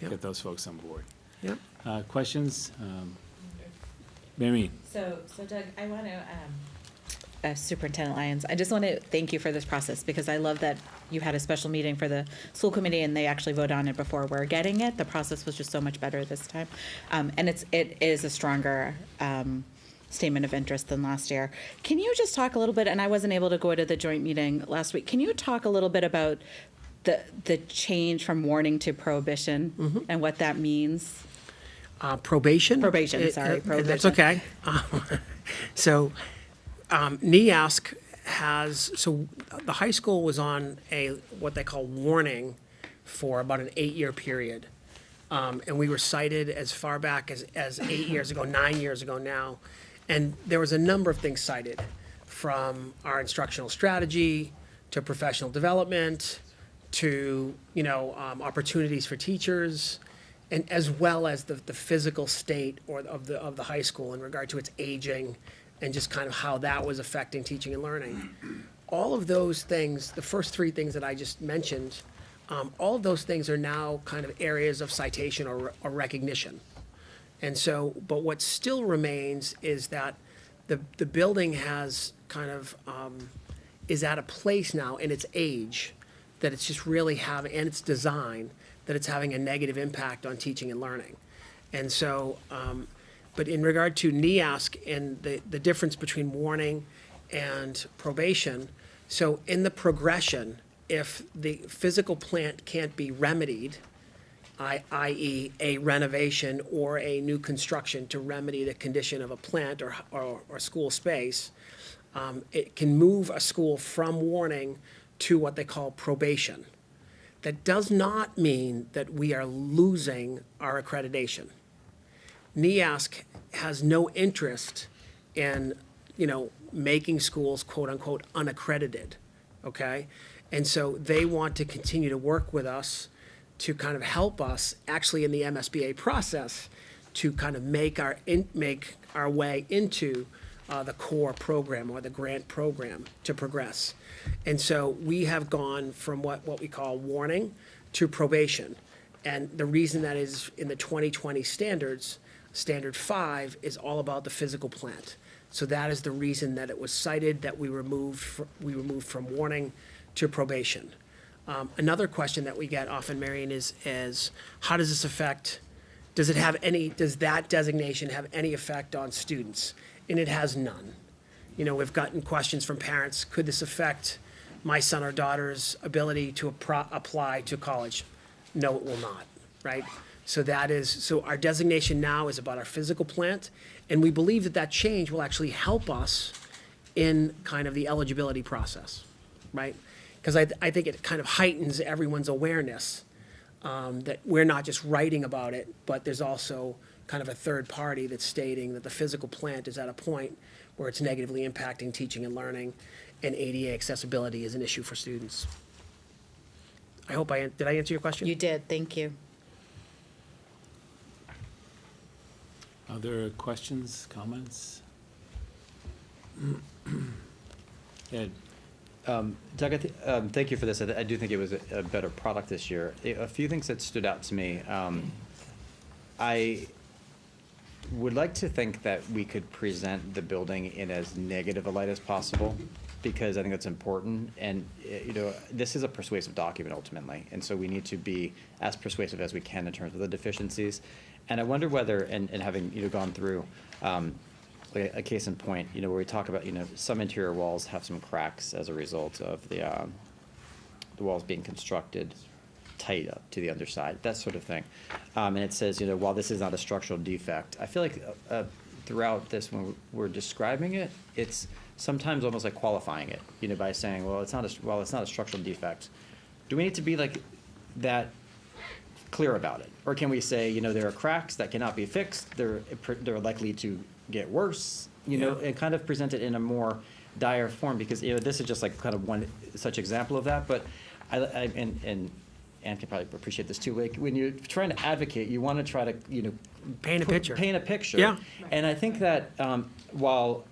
Yep. Get those folks on board. Yep. Questions? Mamie? So Doug, I want to, Superintendent Lyons, I just want to thank you for this process, because I love that you had a special meeting for the school committee and they actually vote on it before we're getting it. The process was just so much better this time. And it is a stronger statement of interest than last year. Can you just talk a little bit, and I wasn't able to go to the joint meeting last week, can you talk a little bit about the change from warning to prohibition and what that means? Probation? Probation, sorry, That's prohibition. okay. So, NEASC has, so the high school was on what they call warning for about an 8-year period. And we were cited as far back as 8 years ago, 9 years ago now. And there was a number of things cited, from our instructional strategy to professional development to, opportunities for teachers, and as well as the physical state of the high school in regard to its aging and just kind of how that was affecting teaching and learning. All of those things, the first 3 things that I just mentioned, all of those things are now kind of areas of citation or recognition. And so, but what still remains is that the building has kind of, is at a place now in its age that it's just really having, and its design, that it's having a negative impact on teaching and learning. And so, but in regard to NEASC and the difference between warning and probation, so in the progression, if the physical plant can't be remedied, i.e. a renovation or a new construction to remedy the condition of a plant or school space, it can move a school from warning to what they call probation. That does not mean that we are losing our accreditation. NEASC has no interest in, making schools quote-unquote unaccredited, okay? And so they want to continue to work with us to kind of help us, actually in the MSBA process, to kind of make our way into the core program or the grant program to progress. And so we have gone from what we call warning to probation. And the reason that is in the 2020 standards, Standard 5 is all about the physical plant. So that is the reason that it was cited that we removed from warning to probation. Another question that we get often, Marion, is how does this affect, does that designation have any effect on students? And it has none. We've gotten questions from parents, could this affect my son or daughter's ability to apply to college? No, it will not, right? So our designation now is about our physical plant, and we believe that change will actually help us in kind of the eligibility process, right? Because I think it kind of heightens everyone's awareness that we're not just writing about it, but there's also kind of a third party that's stating that the physical plant is at a point where it's negatively impacting teaching and learning, and ADA accessibility is an issue for students. I hope did I answer your question? You did, thank you. Other questions, comments? Ed? Doug, thank you for this. I do think it was a better product this year. A few things that stood out to me. I would like to think that we could present the building in as negative a light as possible, because I think that's important. And, this is a persuasive document ultimately, and so we need to be as persuasive as we can in terms of the deficiencies. And I wonder whether, and having, gone through, like a case in point, where we talk about, some interior walls have some cracks as a result of the walls being constructed tight up to the underside, that sort of thing. And it says, while this is not a structural defect, I feel like throughout this, when we're describing it, it's sometimes almost like qualifying it, by saying, well, it's not a structural defect. Do we need to be like that clear about it? Or can we say, there are cracks that cannot be fixed, they're likely to get worse, and kind of present it in a more dire form, because, this is just like kind of one such example of that. But and Anne can probably appreciate this too. Like when you're trying to advocate, you want to try to, paint a picture. Paint a picture. Yeah. And I think that while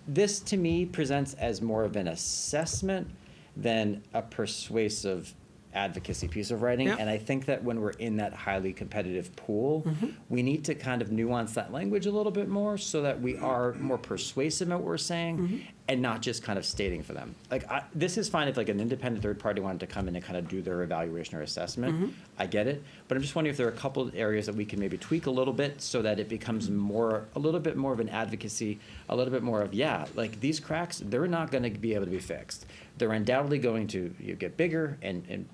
this to me presents as more of an assessment than a persuasive advocacy piece of writing. Yeah. And I think that when we're in that highly competitive pool, we need to kind of nuance that language a little bit more so that we are more persuasive in what we're saying and not just kind of stating for them. Like this is fine if like an independent third party wanted to come in and kind of do their evaluation or assessment. I get it. But I'm just wondering if there are a couple of areas that we can maybe tweak a little bit so that it becomes a little bit more of an advocacy, a little bit more of, like these cracks, they're not going to be able to be fixed. They're undoubtedly going to get bigger and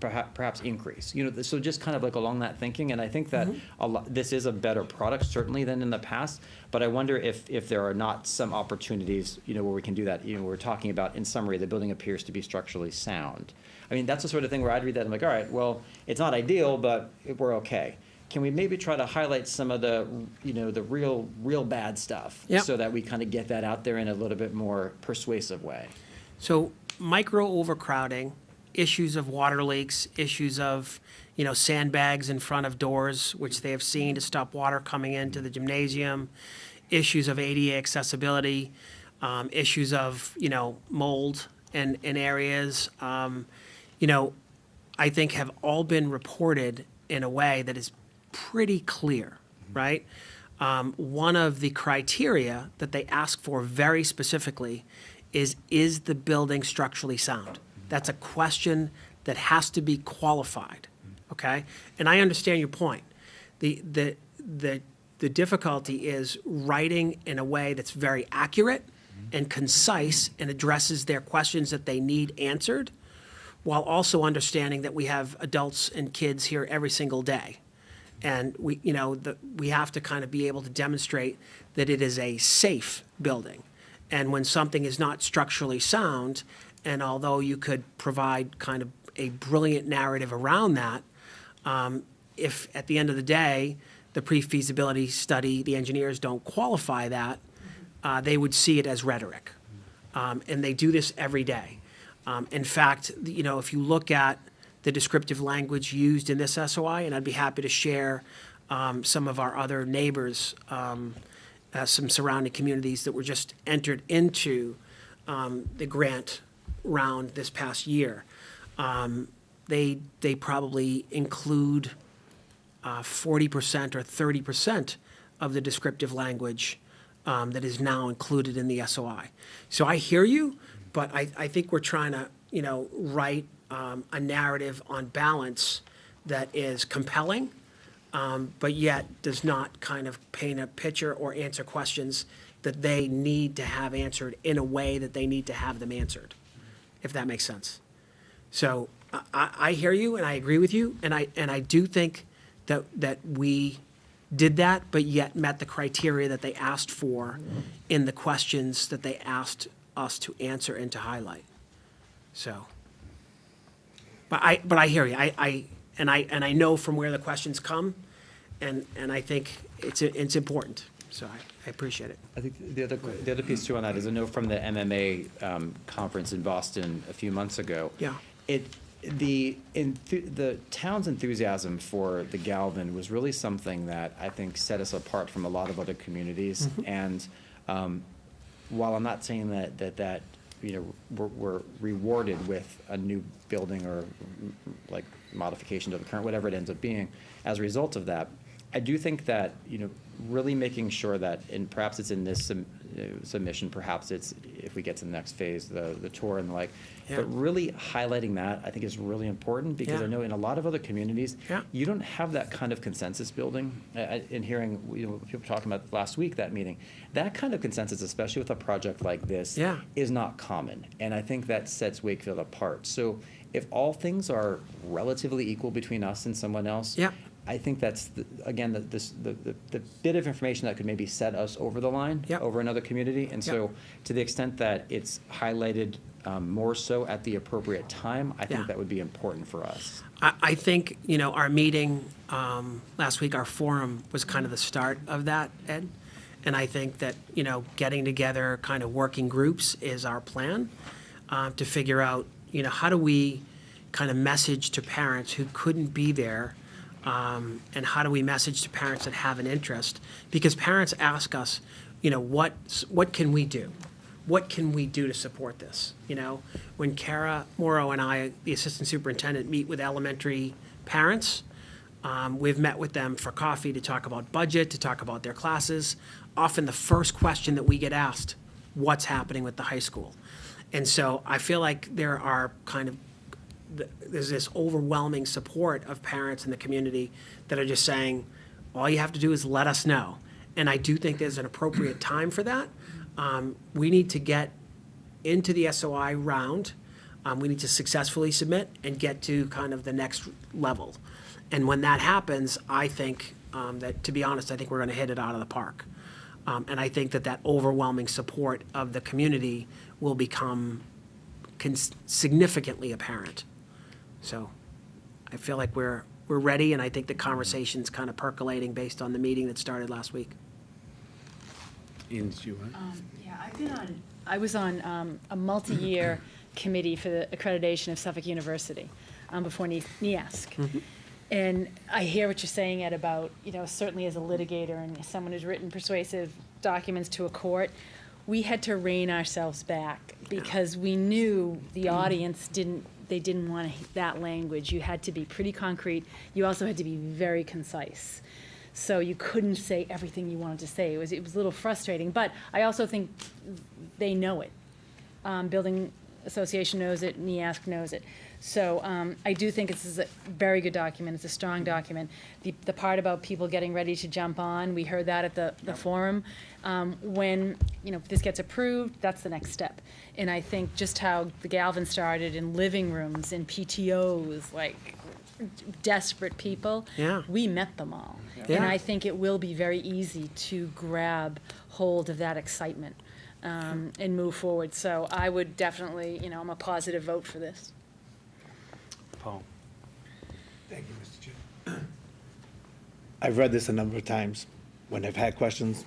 perhaps increase, so just kind of like along that thinking. And I think that this is a better product certainly than in the past, but I wonder if there are not some opportunities, where we can do that. We're talking about, in summary, the building appears to be structurally sound. I mean, that's the sort of thing where I'd read that and I'm like, all right, well, it's not ideal, but we're okay. Can we maybe try to highlight some of the, the real bad stuff so that we kind of get that out there in a little bit more persuasive way? So micro overcrowding, issues of water leaks, issues of, sandbags in front of doors, which they have seen to stop water coming into the gymnasium, issues of ADA accessibility, issues of, mold in areas, I think have all been reported in a way that is pretty clear, right? One of the criteria that they ask for very specifically is the building structurally sound? That's a question that has to be qualified, okay? And I understand your point. The difficulty is writing in a way that's very accurate and concise and addresses their questions that they need answered, while also understanding that we have adults and kids here every single day. And we have to kind of be able to demonstrate that it is a safe building. And when something is not structurally sound, and although you could provide kind of a brilliant narrative around that, if at the end of the day, the pre-feasibility study, the engineers don't qualify that, they would see it as rhetoric. And they do this every day. In fact, if you look at the descriptive language used in this SOI, and I'd be happy to share some of our other neighbors, some surrounding communities that were just entered into the grant round this past year. They probably include 40% or 30% of the descriptive language that is now included in the SOI. So I hear you, but I think we're trying to, write a narrative on balance that is compelling, but yet does not kind of paint a picture or answer questions that they need to have answered in a way that they need to have them answered, if that makes sense. So I hear you and I agree with you, and I do think that we did that, but yet met the criteria that they asked for in the questions that they asked us to answer and to highlight. So, but I hear you. I know from where the questions come, and I think it's important. So I appreciate it. I think the other piece too on that is a note from the MMA conference in Boston a few months ago. Yeah. The town's enthusiasm for the Galvin was really something that I think set us apart from a lot of other communities. And while I'm not saying that we're rewarded with a new building or like modification to the current, whatever it ends up being, as a result of that. I do think that, really making sure that, and perhaps it's in this submission, perhaps it's, if we get to the next phase, the tour and the like, Yeah. but really highlighting that, I think is really important, because Yeah. I know in a lot of other communities, Yeah. you don't have that kind of consensus building. In hearing, people talking about last week, that meeting, that kind of consensus, especially with a project like this, Yeah. is not common. And I think that sets Wakefield apart. So if all things are relatively equal between us and someone else, Yeah. I think that's, the bit of information that could maybe set us over the line, over another community. And so to the extent that it's highlighted more so at the appropriate time, I think Yeah. that would be important for us. I think, our meeting last week, our forum was kind of the start of that, Ed. And I think that, getting together kind of working groups is our plan to figure out, how do we kind of message to parents who couldn't be there, and how do we message to parents that have an interest? Because parents ask us, what can we do? What can we do to support this? When Kara Morrow and I, the assistant superintendent, meet with elementary parents, we've met with them for coffee to talk about budget, to talk about their classes. Often the first question that we get asked, what's happening with the high school? And so I feel like there are there's this overwhelming support of parents in the community that are just saying, all you have to do is let us know. And I do think there's an appropriate time for that. We need to get into the SOI round. We need to successfully submit and get to kind of the next level. And when that happens, I think that, to be honest, I think we're going to hit it out of the park. And I think that overwhelming support of the community will become significantly apparent. So I feel like we're ready, and I think the conversation's kind of percolating based on the meeting that started last week. Ian, did you want? Yeah, I was on a multi-year committee for the accreditation of Suffolk University before NEASC. And I hear what you're saying, Ed, about, certainly as a litigator and someone who's written persuasive documents to a court, we had to rein ourselves back because we knew the audience didn't want that language. You had to be pretty concrete. You also had to be very concise. So you couldn't say everything you wanted to say. It was a little frustrating, but I also think they know it. Building Association knows it, NEASC knows it. So I do think this is a very good document. It's a strong document. The part about people getting ready to jump on, we heard that at the forum. When if this gets approved, that's the next step. And I think just how the Galvin started in living rooms, in PTOs, like desperate people, we met them all. Yeah. And I think it will be very easy to grab hold of that excitement and move forward. So I would definitely, I'm a positive vote for this. Paul. Thank you, Mr. Chair. I've read this a number of times. When I've had questions,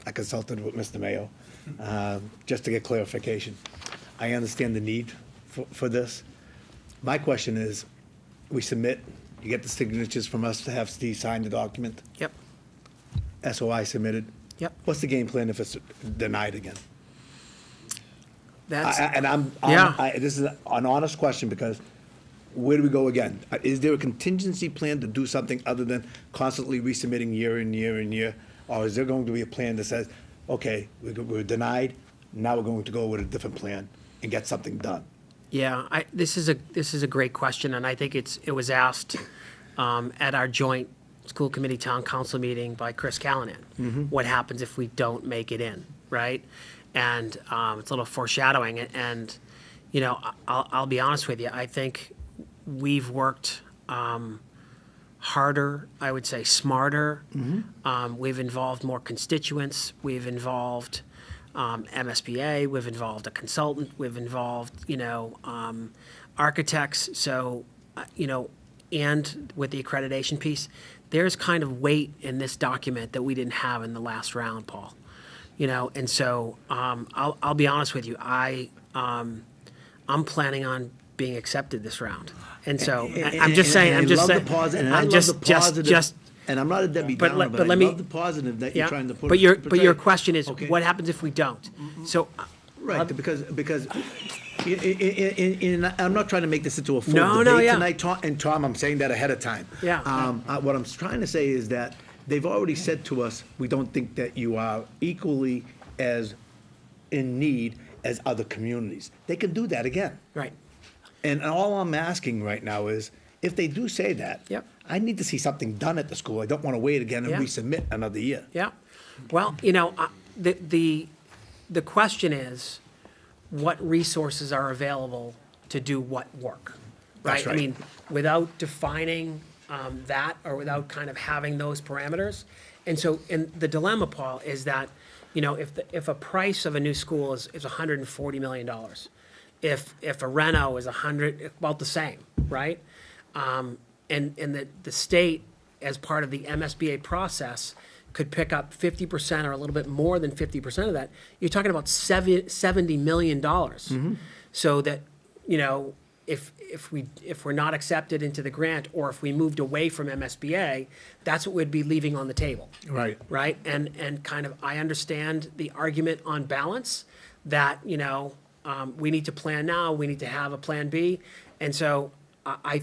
I consulted with Mr. Mayo just to get clarification. I understand the need for this. My question is, we submit, you get the signatures from us to have Steve sign the document. Yep. SOI submitted. Yep. What's the game plan if it's denied again? That's This is an honest question because where do we go again? Is there a contingency plan to do something other than constantly resubmitting year and year and year? Or is there going to be a plan that says, okay, we're denied, now we're going to go with a different plan and get something done? Yeah, this is a great question, and I think it was asked at our joint school committee town council meeting by Chris Callanan. What happens if we don't make it in, right? And it's a little foreshadowing, and I'll be honest with you. I think we've worked harder, I would say smarter. We've involved more constituents. We've involved MSBA. We've involved a consultant. We've involved, architects. So, and with the accreditation piece, there's kind of weight in this document that we didn't have in the last round, Paul. And so I'll be honest with you. I'm planning on being accepted this round. And so I'm just saying. And I'm not a Debbie Downer, but I love the positive that you're trying to put. But your question is, Okay. what happens if we don't? So Right, because I'm not trying to make this into a full No, debate yeah. tonight, Tom, I'm saying that ahead of time. Yeah. What I'm trying to say is that they've already said to us, we don't think that you are equally as in need as other communities. They can do that again. Right. And all I'm asking right now is, if they do say that, Yep. I need to see something done at the school. I don't want to wait again and Yeah. resubmit another year. Yeah. Well, the question is, what resources are available to do what work? That's I right. mean, without defining that, or without kind of having those parameters. And so, and the dilemma, Paul, is that, if a price of a new school is $140 million, if a reno is about the same, right? And the state, as part of the MSBA process, could pick up 50% or a little bit more than 50% of that, you're talking about $70 million. So that, if we're not accepted into the grant, or if we moved away from MSBA, that's what we'd be leaving on the table. Right. Right? And kind of, I understand the argument on balance that, we need to plan now, we need to have a plan B. And so I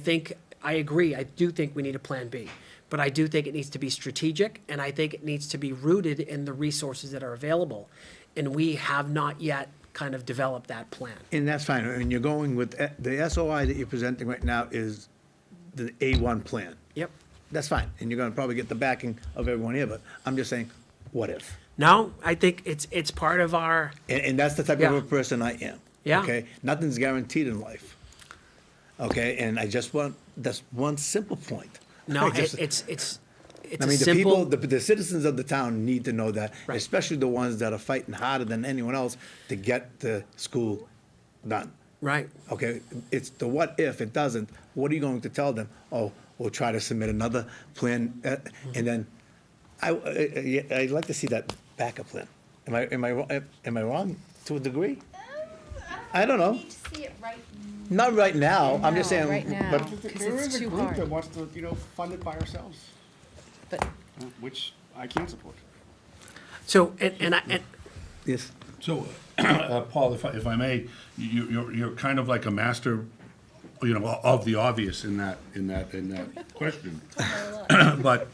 agree, I do think we need a plan B. But I do think it needs to be strategic, and I think it needs to be rooted in the resources that are available. And we have not yet kind of developed that plan. And that's fine, and you're going with, the SOI that you're presenting right now is the A1 plan. Yep. That's fine, and you're gonna probably get the backing of everyone here, but I'm just saying, what if? No, I think it's part of our, And that's the type of Yeah. a person I am. Yeah. Okay, nothing's guaranteed in life. Okay, and I just want, that's one simple point. no, I just- it's I a mean, the simple. people, the citizens of the town need to know that, Right. especially the ones that are fighting harder than anyone else to get the school done. Right. Okay, it's the what if it doesn't, what are you going to tell them? Oh, we'll try to submit another plan, and then, I'd like to see that backup plan. Am I wrong to a degree? I don't know. See it right Not right now, I'm just saying. right now. but- There is a too group hard. that wants to, fund it by ourselves, But which I can't support. So, and Yes. So, Paul, if I may, you're kind of like a master, of the obvious in that question. But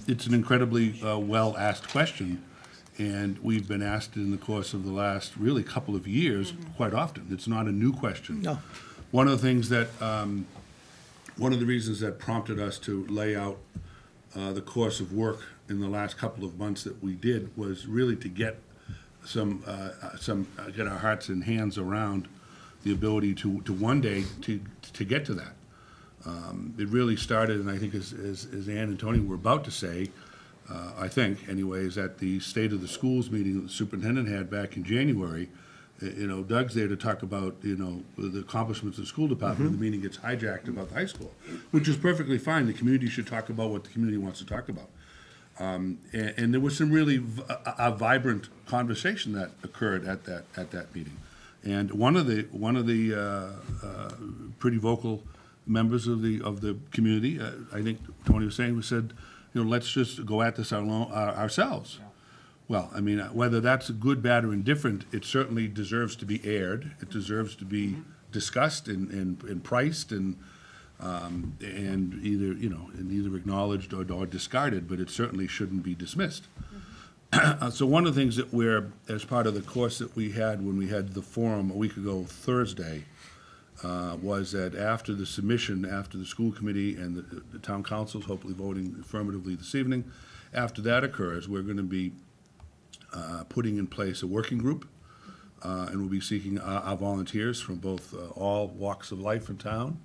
it's an incredibly well-asked question, and we've been asked it in the course of the last really couple of years quite often. It's not a new question. No. One of the things that, one of the reasons that prompted us to lay out the course of work in the last couple of months that we did was really to get get our hearts and hands around the ability to one day to get to that. It really started, and I think as Ann and Tony were about to say, I think anyways, at the State of the Schools meeting that the superintendent had back in January, Doug's there to talk about, the accomplishments of the school department, and the meeting gets hijacked about the high school, which is perfectly fine. The community should talk about what the community wants to talk about. And there was some really a vibrant conversation that occurred at that meeting. And one of the pretty vocal members of the community, I think Tony was saying, said, let's just go at this ourselves. Well, I mean, whether that's good, bad, or indifferent, it certainly deserves to be aired. It deserves to be discussed and priced and either acknowledged or discarded, but it certainly shouldn't be dismissed. So one of the things that we're, as part of the course that we had when we had the forum a week ago Thursday, was that after the submission, after the school committee and the town council's hopefully voting affirmatively this evening, after that occurs, we're going to be putting in place a working group, and we'll be seeking our volunteers from both all walks of life in town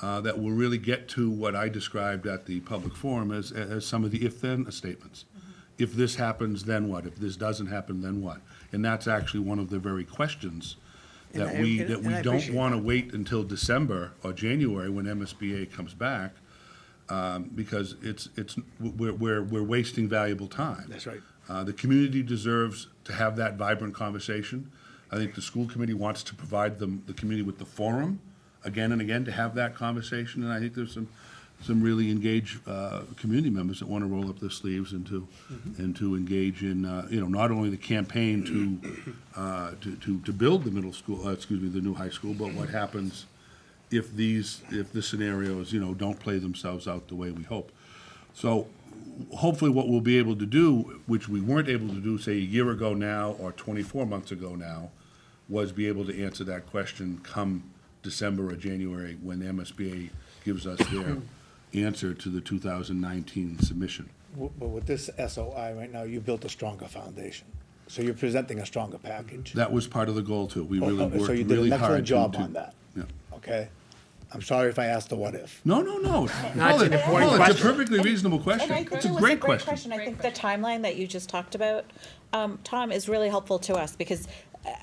that will really get to what I described at the public forum as some of the if-then statements. If this happens, then what? If this doesn't happen, then what? And that's actually one of the very questions that we don't appreciate want to wait until December or January when MSBA comes back, because we're wasting valuable time. That's right. The community deserves to have that vibrant conversation. I think the school committee wants to provide the community with the forum again and again to have that conversation, and I think there's some really engaged community members that want to roll up their sleeves and to engage in, not only the campaign to build the middle school, the new high school, but what happens if the scenarios, don't play themselves out the way we hope. So hopefully what we'll be able to do, which we weren't able to do, say, a year ago now or 24 months ago now, was be able to answer that question come December or January when the MSBA gives us their answer to the 2019 submission. But with this SOI right now, you built a stronger foundation. So you're presenting a stronger package. That was part of the goal, too. We really worked So you did really an hard excellent job to- on that, Yeah. okay? I'm sorry if I asked the what if. No. No, it's an important It's a question. perfectly reasonable question. And I think It's a it was great question. I think the timeline that you just talked about, Tom, is really helpful to us because,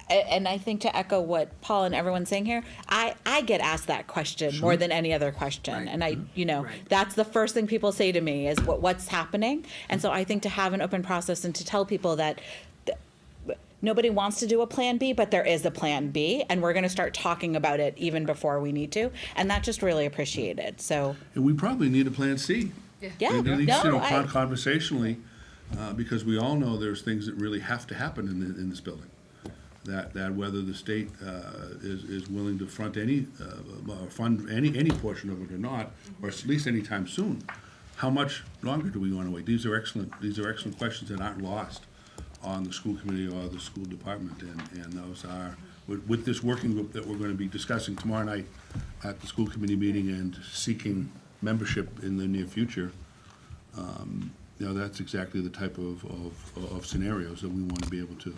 and I think to echo what Paul and everyone's saying here, I get asked that question more than any other question. And that's the first thing people say to me is what's happening. And so I think to have an open process and to tell people that nobody wants to do a plan B, but there is a plan B, and we're going to start talking about it even before we need to. And that's just really appreciated. So, And we probably need a plan C. yeah, At least, no, conversationally, because we all know there's things that really have to happen in this building. That whether the state is willing to fund any portion of it or not, or at least anytime soon. How much longer do we want to wait? These are excellent questions that aren't lost on the school committee or the school department, and those are, with this working group that we're going to be discussing tomorrow night at the school committee meeting and seeking membership in the near future, that's exactly the type of scenarios that we want to be able to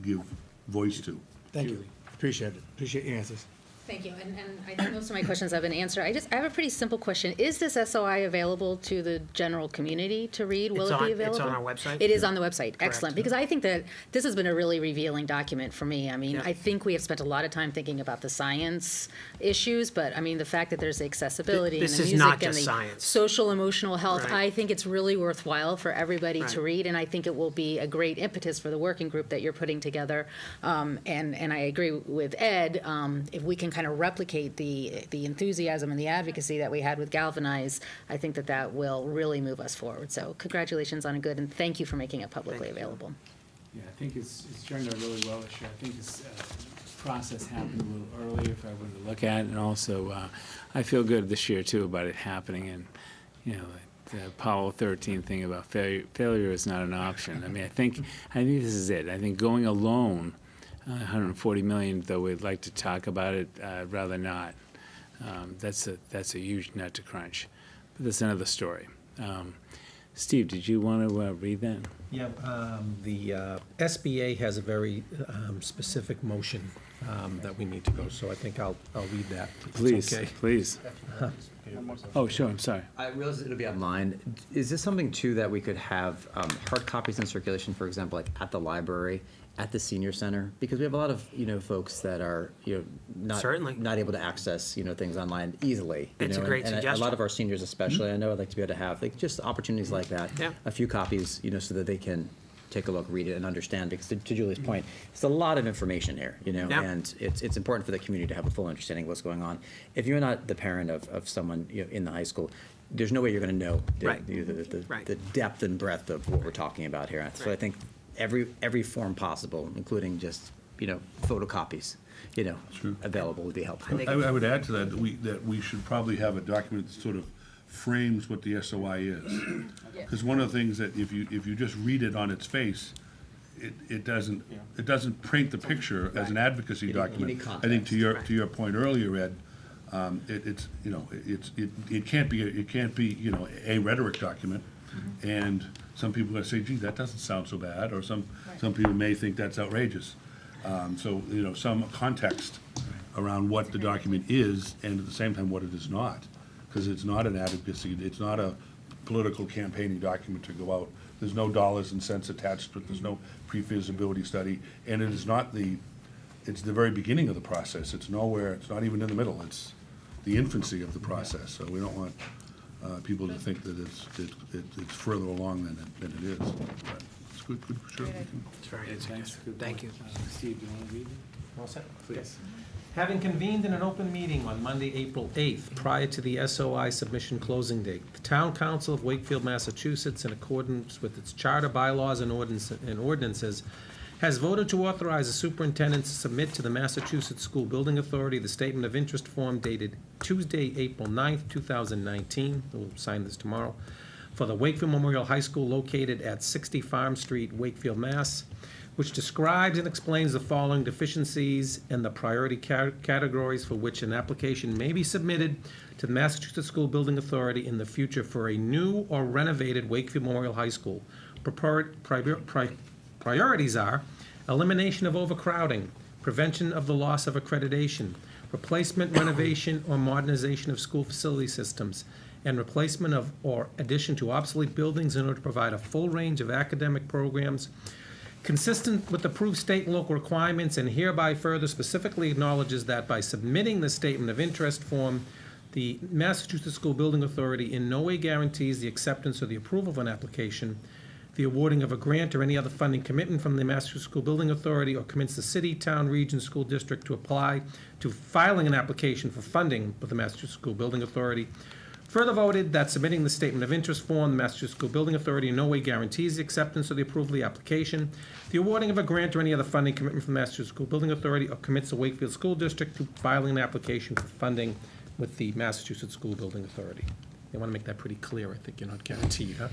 give voice to. Thank you. Appreciate it. Appreciate your answers. Thank you, and I think most of my questions have been answered. I have a pretty simple question. Is this SOI available to the general community to read? Will it be available? It's on our website? It is on the website. Excellent, because I think that this has been a really revealing document for me. I mean, Yeah. I think we have spent a lot of time thinking about the science issues, but I mean, the fact that there's the accessibility and This the is music not and just the science. social emotional health, Right. I think it's really worthwhile for everybody to Right. read, and I think it will be a great impetus for the working group that you're putting together. And I agree with Ed, if we can kind of replicate the enthusiasm and the advocacy that we had with Galvanize, I think that will really move us forward. So congratulations on a good, and thank you for making it publicly available. Yeah, I think it's turned out really well this year. I think this process happened a little earlier if I were to look at it, and also I feel good this year too about it happening, and the Apollo 13 thing about failure is not an option. I mean, I think this is it. I think going alone, 140 million, though we'd like to talk about it, I'd rather not. That's a huge nut to crunch. But that's another story. Steve, did you want to read that? Yeah, the SBA has a very specific motion that we need to go, so I think I'll read that. if it's Please, okay. please. Oh, sure, I'm sorry. I realize it'll be online. Is this something, too, that we could have hard copies in circulation, for example, like at the library, at the senior center? Because we have a lot of, folks that are, Certainly. not able to access, things online easily. It's a great and a suggestion. lot of our seniors especially, I know I'd like to be able to have, just opportunities like that. Yeah. A few copies, so that they can take a look, read it, and understand, because to Julie's point, it's a lot of information here, Yeah. and it's important for the community to have a full understanding of what's going on. If you're not the parent of someone in the high school, there's no way you're going to know Right. the depth and breadth of what we're talking about here. So I think every form possible, including just photocopies, available would be helpful. I would add to that that we should probably have a document that sort of frames what the SOI is. Because one of the things that if you just read it on its face, it doesn't paint the picture as an advocacy document. need I think to your point earlier, Ed, it can't be a rhetoric document, and some people are going to say, gee, that doesn't sound so bad, or some people may think that's outrageous. So some context around what the document is, and at the same time what it is not, because it's not an advocacy, it's not a political campaigning document to go out. There's no dollars and cents attached to it. There's no pre-feasibility study, and it is not it's the very beginning of the process. It's nowhere. It's not even in the middle. It's the infancy of the process. So we don't want people to think that it's further along than it is. But it's good. Sure. It's very good. Thanks. Thank you. Steve, do you want to read it? All set? Please. Having convened in an open meeting on Monday, April 8th, prior to the SOI submission closing date, the Town Council of Wakefield, Massachusetts, in accordance with its charter, bylaws, and ordinances, has voted to authorize the superintendent to submit to the Massachusetts School Building Authority the statement of interest form dated Tuesday, April 9th, 2019, we'll sign this tomorrow, for the Wakefield Memorial High School located at 60 Farm Street, Wakefield, Mass., which describes and explains the following deficiencies and the priority categories for which an application may be submitted to the Massachusetts School Building Authority in the future for a new or renovated Wakefield Memorial High School. Priorities are elimination of overcrowding, prevention of the loss of accreditation, replacement, renovation, or modernization of school facility systems, and replacement of or addition to obsolete buildings in order to provide a full range of academic programs consistent with approved state and local requirements, and hereby further specifically acknowledges that by submitting the statement of interest form, the Massachusetts School Building Authority in no way guarantees the acceptance or the approval of an application, the awarding of a grant or any other funding commitment from the Massachusetts School Building Authority, or commits the city, town, region, school district to apply to filing an application for funding with the Massachusetts School Building Authority. Further voted that submitting the statement of interest form, the Massachusetts School Building Authority in no way guarantees the acceptance or the approval of the application, the awarding of a grant or any other funding commitment from the Massachusetts School Building Authority, or commits the Wakefield School District to filing an application for funding with the Massachusetts School Building Authority. They want to make that pretty clear. I think you're not guaranteed, huh?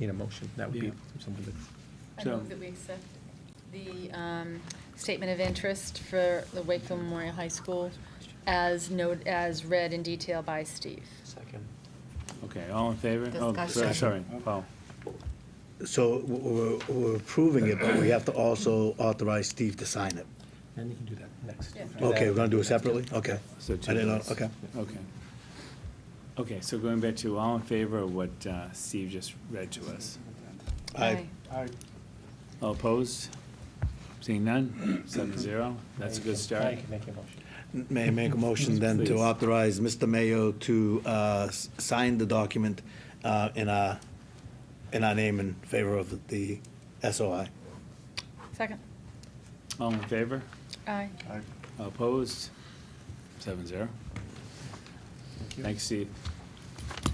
Need a motion. That would be something that. I move that we accept the statement of interest for the Wakefield Memorial High School as read in detail by Steve. Second. Okay, all in favor? Oh, Discussion. sorry, Paul. So we're approving it, but we have to also authorize Steve to sign it. And you can do that next. Okay, we're gonna do it separately? Okay. So I didn't know, okay. Okay. Okay, so going back to all in favor of what Steve just read to us. Aye. All opposed? Seeing none? 7-0. That's a good start. I can make a motion. May I make a motion then to Please. authorize Mr. Mayo to sign the document in our name in favor of the SOI? Second. All in favor? Aye. All opposed? 7-0. Thanks, Steve.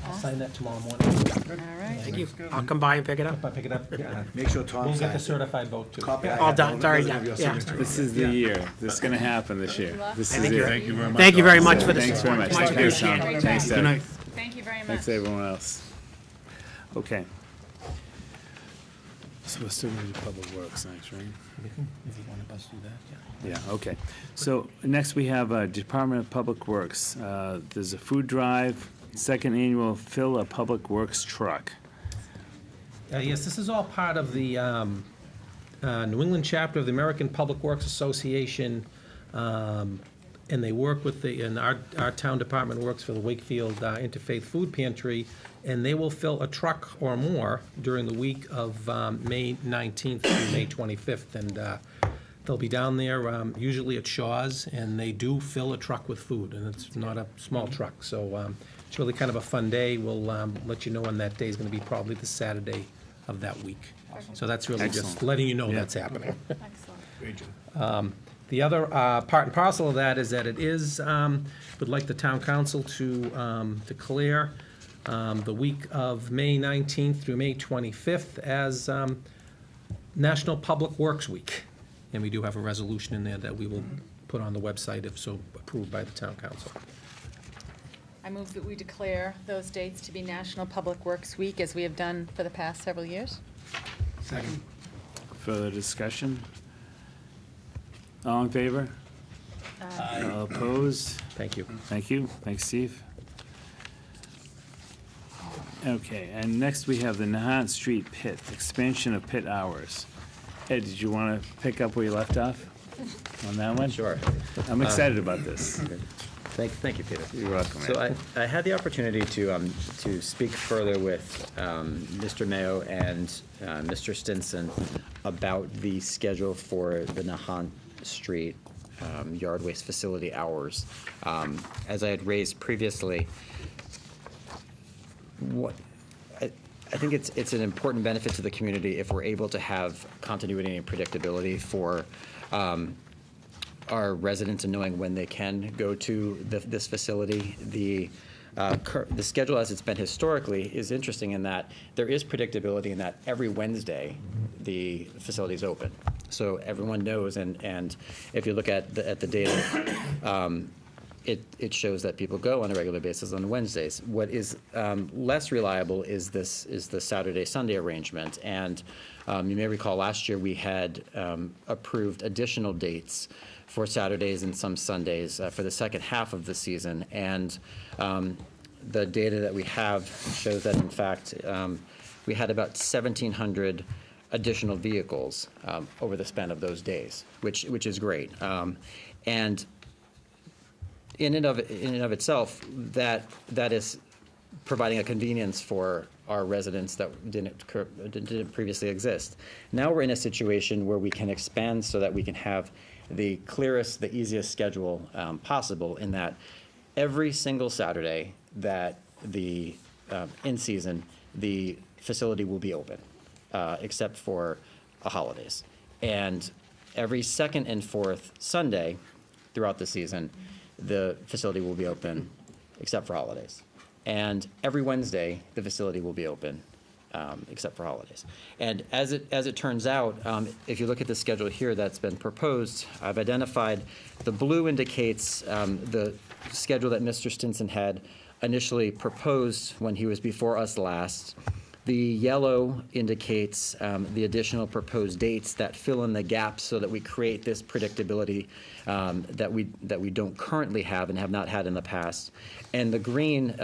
I'll sign that tomorrow morning. All right. Thank you. I'll come by and pick it up. If I pick it up, yeah. Make sure Tom We'll get the signs it. certified vote too. Copy I All have, done. though. It's already Doesn't have done. your Yeah. signature. This is the year. This is gonna happen this year. This is Thank you. it. Thank you very much. Thank you very much for the Thanks very support. much. Much Thanks, Tom. appreciated. Thanks, Good Doug. night. Thank you very much. Thanks, everyone else. Okay. So we're still gonna do Public Works next, right? If you want us to do that, yeah. Yeah, okay. So next we have Department of Public Works. There's a food drive, second annual Fill a Public Works Truck. Yes, this is all part of the New England chapter of the American Public Works Association, and they work with and our town department works for the Wakefield Interfaith Food Pantry, and they will fill a truck or more during the week of May 19th through May 25th, and they'll be down there usually at Shaw's, and they do fill a truck with food, and it's not a small truck, so it's really kind of a fun day. We'll let you know when that day is going to be, probably the Saturday of that week. So that's really just Excellent. letting you know Yeah. that's happening. Excellent. The other part and parcel of that is that it is, would like the town council to declare the week of May 19th through May 25th as National Public Works Week. And we do have a resolution in there that we will put on the website if so approved by the town council. I move that we declare those dates to be National Public Works Week, as we have done for the past several years. Second. Further discussion? All in favor? All opposed? Thank you. Thank you. Thanks, Steve. Okay, and next we have the Nahant Street Pit, expansion of pit hours. Ed, did you want to pick up where you left off on that one? Sure. I'm excited about this. Thank you, Peter. You're welcome, So Ed. I had the opportunity to speak further with Mr. Mayo and Mr. Stinson about the schedule for the Nahant Street yard waste facility hours. As I had raised previously, I think it's an important benefit to the community if we're able to have continuity and predictability for our residents and knowing when they can go to this facility. The schedule as it's been historically is interesting in that there is predictability in that every Wednesday the facility is open. So everyone knows, and if you look at the data, it shows that people go on a regular basis on Wednesdays. What is less reliable is the Saturday-Sunday arrangement. And you may recall last year we had approved additional dates for Saturdays and some Sundays for the second half of the season. And the data that we have shows that, in fact, we had about 1,700 additional vehicles over the span of those days, which is great. And in and of itself, that is providing a convenience for our residents that didn't previously exist. Now we're in a situation where we can expand so that we can have the clearest, the easiest schedule possible, in that every single Saturday that in season, the facility will be open, except for holidays. And every second and fourth Sunday throughout the season, the facility will be open, except for holidays. And every Wednesday, the facility will be open, except for holidays. And as it turns out, if you look at the schedule here that's been proposed, I've identified the blue indicates the schedule that Mr. Stinson had initially proposed when he was before us last. The yellow indicates the additional proposed dates that fill in the gaps so that we create this predictability that we don't currently have and have not had in the past. And the green,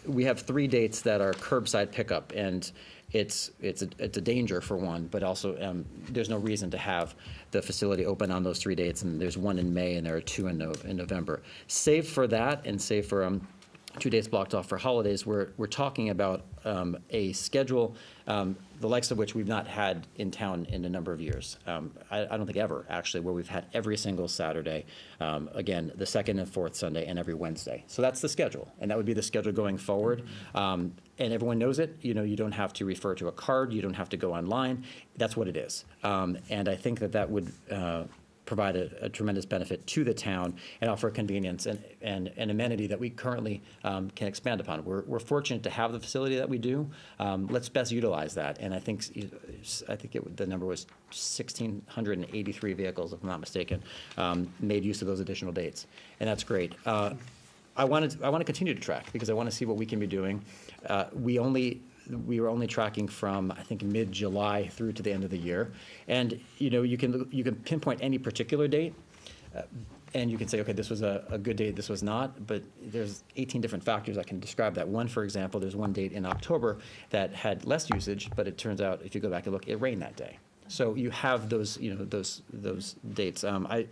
we have 3 dates that are curbside pickup, and it's a danger for one, but also there's no reason to have the facility open on those 3 dates, and there's 1 in May and there are 2 in November. Save for that, and save for 2 days blocked off for holidays, we're talking about a schedule, the likes of which we've not had in town in a number of years. I don't think ever, actually, where we've had every single Saturday, again, the second and fourth Sunday, and every Wednesday. So that's the schedule, and that would be the schedule going forward. And everyone knows it. You know, you don't have to refer to a card. You don't have to go online. That's what it is. And I think that would provide a tremendous benefit to the town and offer convenience and an amenity that we currently can expand upon. We're fortunate to have the facility that we do. Let's best utilize that. And I think the number was 1,683 vehicles, if I'm not mistaken, made use of those additional dates, and that's great. I want to continue to track because I want to see what we can be doing. We were only tracking from, I think, mid-July through to the end of the year. And, you know, you can pinpoint any particular date, and you can say, okay, this was a good date, this was not, but there's 18 different factors that can describe that. One, for example, there's one date in October that had less usage, but it turns out, if you go back and look, it rained that day. So you have those dates. I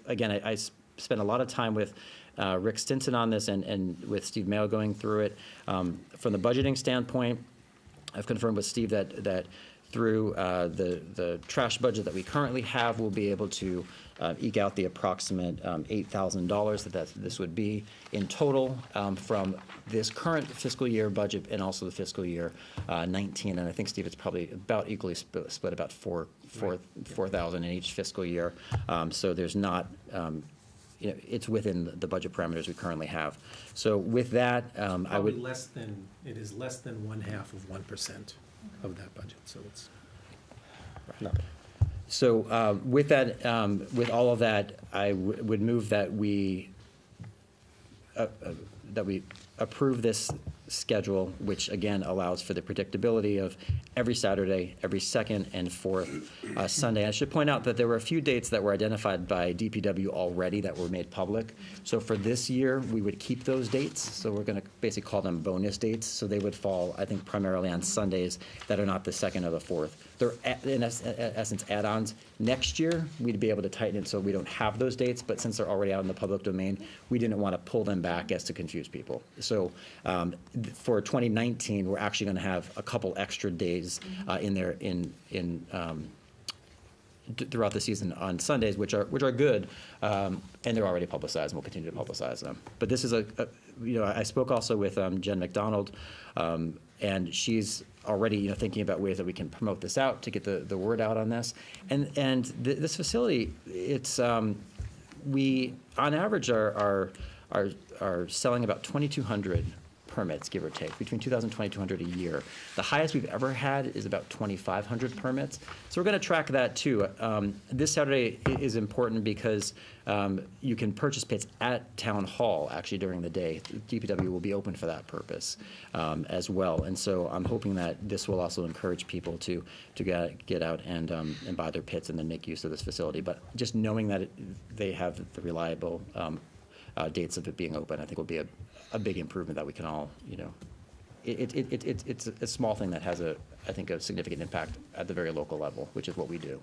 spent a lot of time with Rick Stinson on this and with Steve Mayo going through it. From the budgeting standpoint, I've confirmed with Steve that through the trash budget that we currently have, we'll be able to eke out the approximate $8,000 that this would be in total from this current fiscal year budget and also the fiscal year 19. And I think, Steve, it's probably about equally split about $4,000 in each fiscal year. So there's not. It's within the budget parameters we currently have. So with that, I would. It is less than 0.5% of that budget, so it's nothing. So with that, with all of that, I would move that we approve this schedule, which again allows for the predictability of every Saturday, every second and fourth Sunday. I should point out that there were a few dates that were identified by DPW already that were made public. So for this year, we would keep those dates. So we're going to basically call them bonus dates. So they would fall, I think, primarily on Sundays that are not the second or the fourth. They're, in essence, add-ons. Next year, we'd be able to tighten it so we don't have those dates, but since they're already out in the public domain, we didn't want to pull them back as to confuse people. So for 2019, we're actually going to have a couple extra days in there throughout the season on Sundays, which are good, and they're already publicized, and we'll continue to publicize them. But this is I spoke also with Jen McDonald, and she's already, thinking about ways that we can promote this out to get the word out on this. And this facility, it's, we, on average, are selling about 2,200 permits, give or take, between 2,000 and 2,200 a year. The highest we've ever had is about 2,500 permits. So we're going to track that too. This Saturday is important because you can purchase pits at Town Hall actually during the day. DPW will be open for that purpose as well. And so I'm hoping that this will also encourage people to get out and buy their pits and then make use of this facility. But just knowing that they have the reliable dates of it being open, I think will be a big improvement that we can all, it's a small thing that has I think a significant impact at the very local level, which is what we do.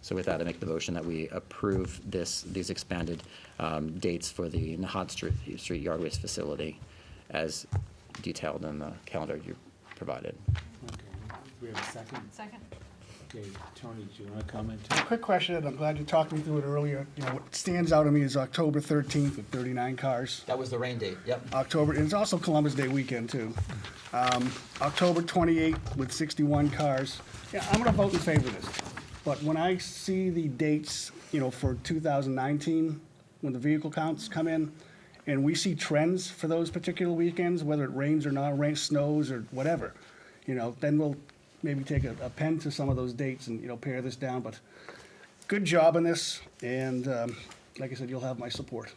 So with that, I make the motion that we approve these expanded dates for the Nahat Street Yard Waste Facility as detailed in the calendar you provided. Okay, do we have a second? Second. Okay, Tony, do you want to comment? Quick question, and I'm glad you talked me through it earlier. What stands out to me is October 13th with 39 cars. That was the rain date, yep. October, and it's also Columbus Day weekend, too. October 28th with 61 cars. Yeah, I'm gonna vote in favor of this. But when I see the dates, for 2019, when the vehicle counts come in, and we see trends for those particular weekends, whether it rains or not, snows or whatever, then we'll maybe take a pen to some of those dates and, pare this down. But good job on this, and like I said, you'll have my support.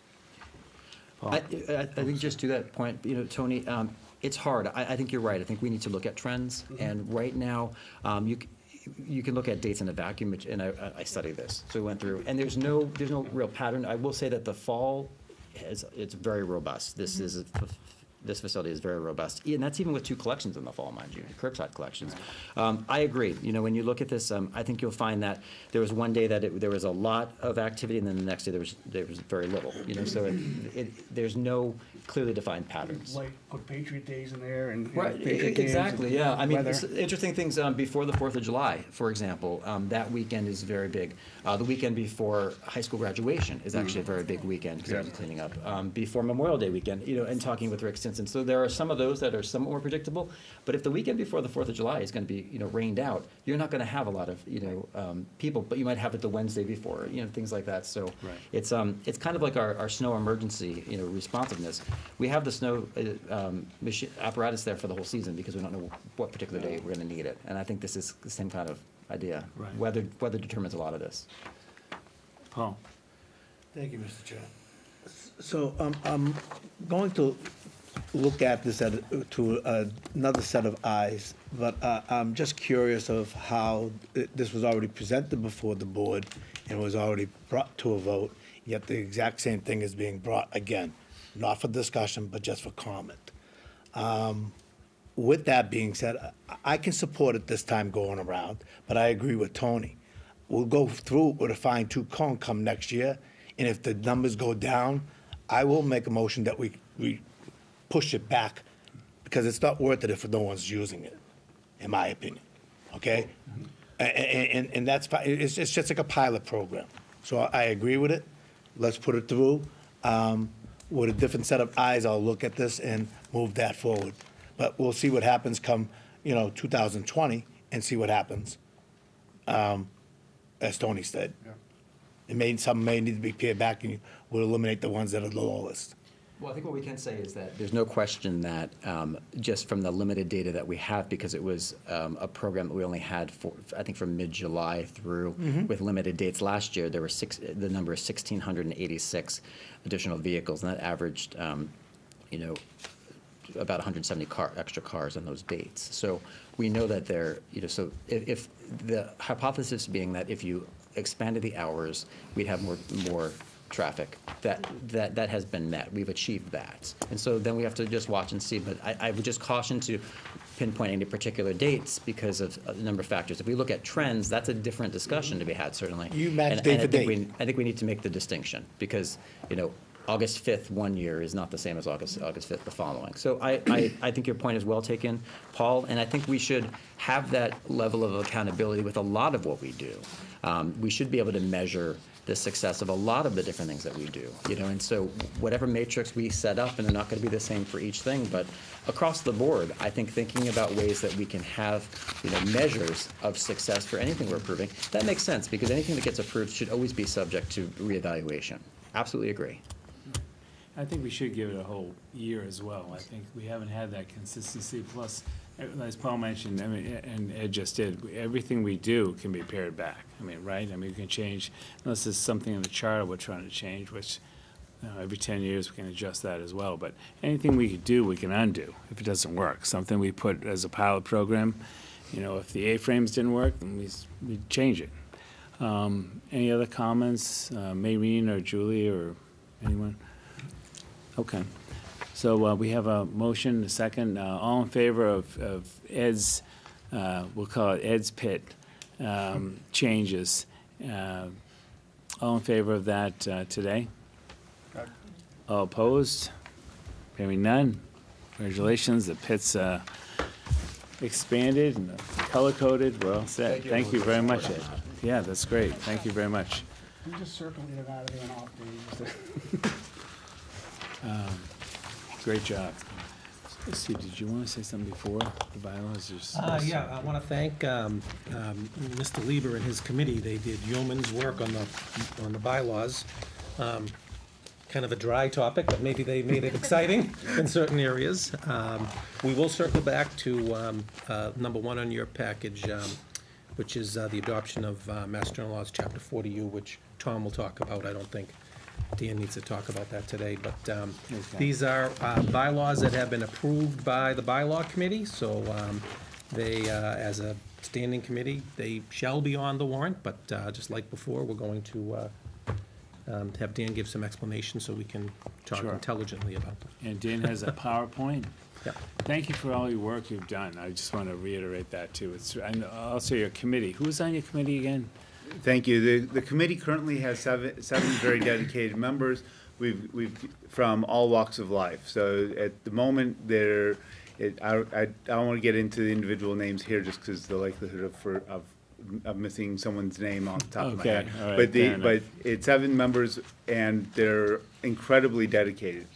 I think just to that point, Tony, it's hard. I think you're right. I think we need to look at trends. And right now, you can look at dates in a vacuum, and I studied this. So we went through, and there's no real pattern. I will say that the fall, it's very robust. This facility is very robust, and that's even with 2 collections in the fall, mind you, curbside collections. I agree. When you look at this, I think you'll find that there was one day that there was a lot of activity, and then the next day there was very little. So there's no clearly defined patterns. Like put Patriot Days in there and Right, Patriot exactly. games and Yeah, I mean, weather. interesting things before the 4th of July, for example. That weekend is very big. The weekend before high school graduation is actually a very big weekend because there's cleaning up. Before Memorial Day weekend, and talking with Rick Stinson. So there are some of those that are somewhat more predictable. But if the weekend before the 4th of July is going to be, rained out, you're not going to have a lot of, people. But you might have it the Wednesday before, things like that. So it's kind of like our snow emergency, responsiveness. We have the snow machine apparatus there for the whole season because we don't know what particular day we're going to need it. And I think this is the same kind of idea. Right. Weather determines a lot of this. Paul? Thank you, Mr. Chair. So I'm going to look at this to another set of eyes, but I'm just curious of how this was already presented before the board and was already brought to a vote, yet the exact same thing is being brought again, not for discussion, but just for comment. With that being said, I can support it this time going around, but I agree with Tony. We'll go through with a fine-tooth comb come next year, and if the numbers go down, I will make a motion that we push it back, because it's not worth it if no one's using it, in my opinion, okay? And that's fine. It's just like a pilot program. So I agree with it. Let's put it through. With a different set of eyes, I'll look at this and move that forward. But we'll see what happens come, 2020, and see what happens, as Tony said. Some may need to be pared back, and we'll eliminate the ones that are the lowest. Well, I think what we can say is that there's no question that just from the limited data that we have, because it was a program that we only had I think from mid-July through with limited dates last year, there were the number is 1,686 additional vehicles, and that averaged, about 170 extra cars on those dates. So we know that so if the hypothesis being that if you expanded the hours, we'd have more traffic. That has been met. We've achieved that. And so then we have to just watch and see. But I would just caution to pinpoint any particular dates because of a number of factors. If we look at trends, that's a different discussion to be had, certainly. You match And date for I think date. I think we need to make the distinction because, August 5th one year is not the same as August 5th the following. So I think your point is well taken, Paul, and I think we should have that level of accountability with a lot of what we do. We should be able to measure the success of a lot of the different things that we do, you know, and so whatever matrix we set up, and they're not going to be the same for each thing, but across the board, I think thinking about ways that we can have, you know, measures of success for anything we're approving, that makes sense, because anything that gets approved should always be subject to reevaluation. Absolutely agree. I think we should give it a whole year as well. I think we haven't had that consistency. Plus, as Paul mentioned, I mean, and Ed just did, everything we do can be pared back. I mean, right? I mean, we can change, unless there's something in the charter we're trying to change, which every 10 years we can adjust that as well. But anything we could do, we can undo if it doesn't work. Something we put as a pilot program, you know, if the A-frames didn't work, then we change it. Any other comments, Maureen or Julie or anyone? Okay. So we have a motion, a second. All in favor of Ed's, we'll call it Ed's Pit changes. All in favor of that today? All opposed? Hearing none. Congratulations, the pit's expanded and color-coded. We're all set. Thank you very much, Ed. Yeah, that's great. Thank you very much. You just circle in and out of there and off days. Great job. Steve, did you want to say something before the bylaws? Yeah, I want to thank Mr. Lieber and his committee. They did yeoman's work on the bylaws. Kind of a dry topic, but maybe they made it exciting in certain areas. We will circle back to number 1 on your package, which is the adoption of Mass General Laws, Chapter 40U, which Tom will talk about. I don't think Dan needs to talk about that today, but these are bylaws that have been approved by the bylaw committee, so they, as a standing committee, they shall be on the warrant, but just like before, we're going to have Dan give some explanation so we can talk intelligently about them. And Dan has a PowerPoint. Yeah. Thank you for all your work you've done. I just want to reiterate that too. It's, and also your committee. Who's on your committee again? Thank you. The committee currently has seven very dedicated members. We've from all walks of life. So at the moment, I don't want to get into the individual names here just because the likelihood of missing someone's name off the top of my head. All right, but it's 7 members and they're incredibly dedicated.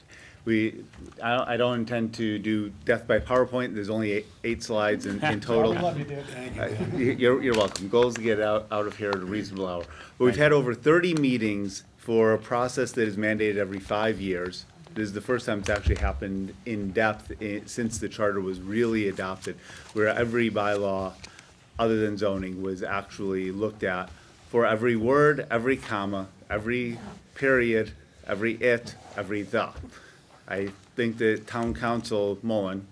I don't intend to do death by PowerPoint. There's only 8 slides in total. We love you, dude. Thank you. You're welcome. Goal is to get out of here at a reasonable hour. But we've had over 30 meetings for a process that is mandated every 5 years. This is the first time it's actually happened in depth since the charter was really adopted, where every bylaw other than zoning was actually looked at for every word, every comma, every period, every every the. I think that Town Council Mullen,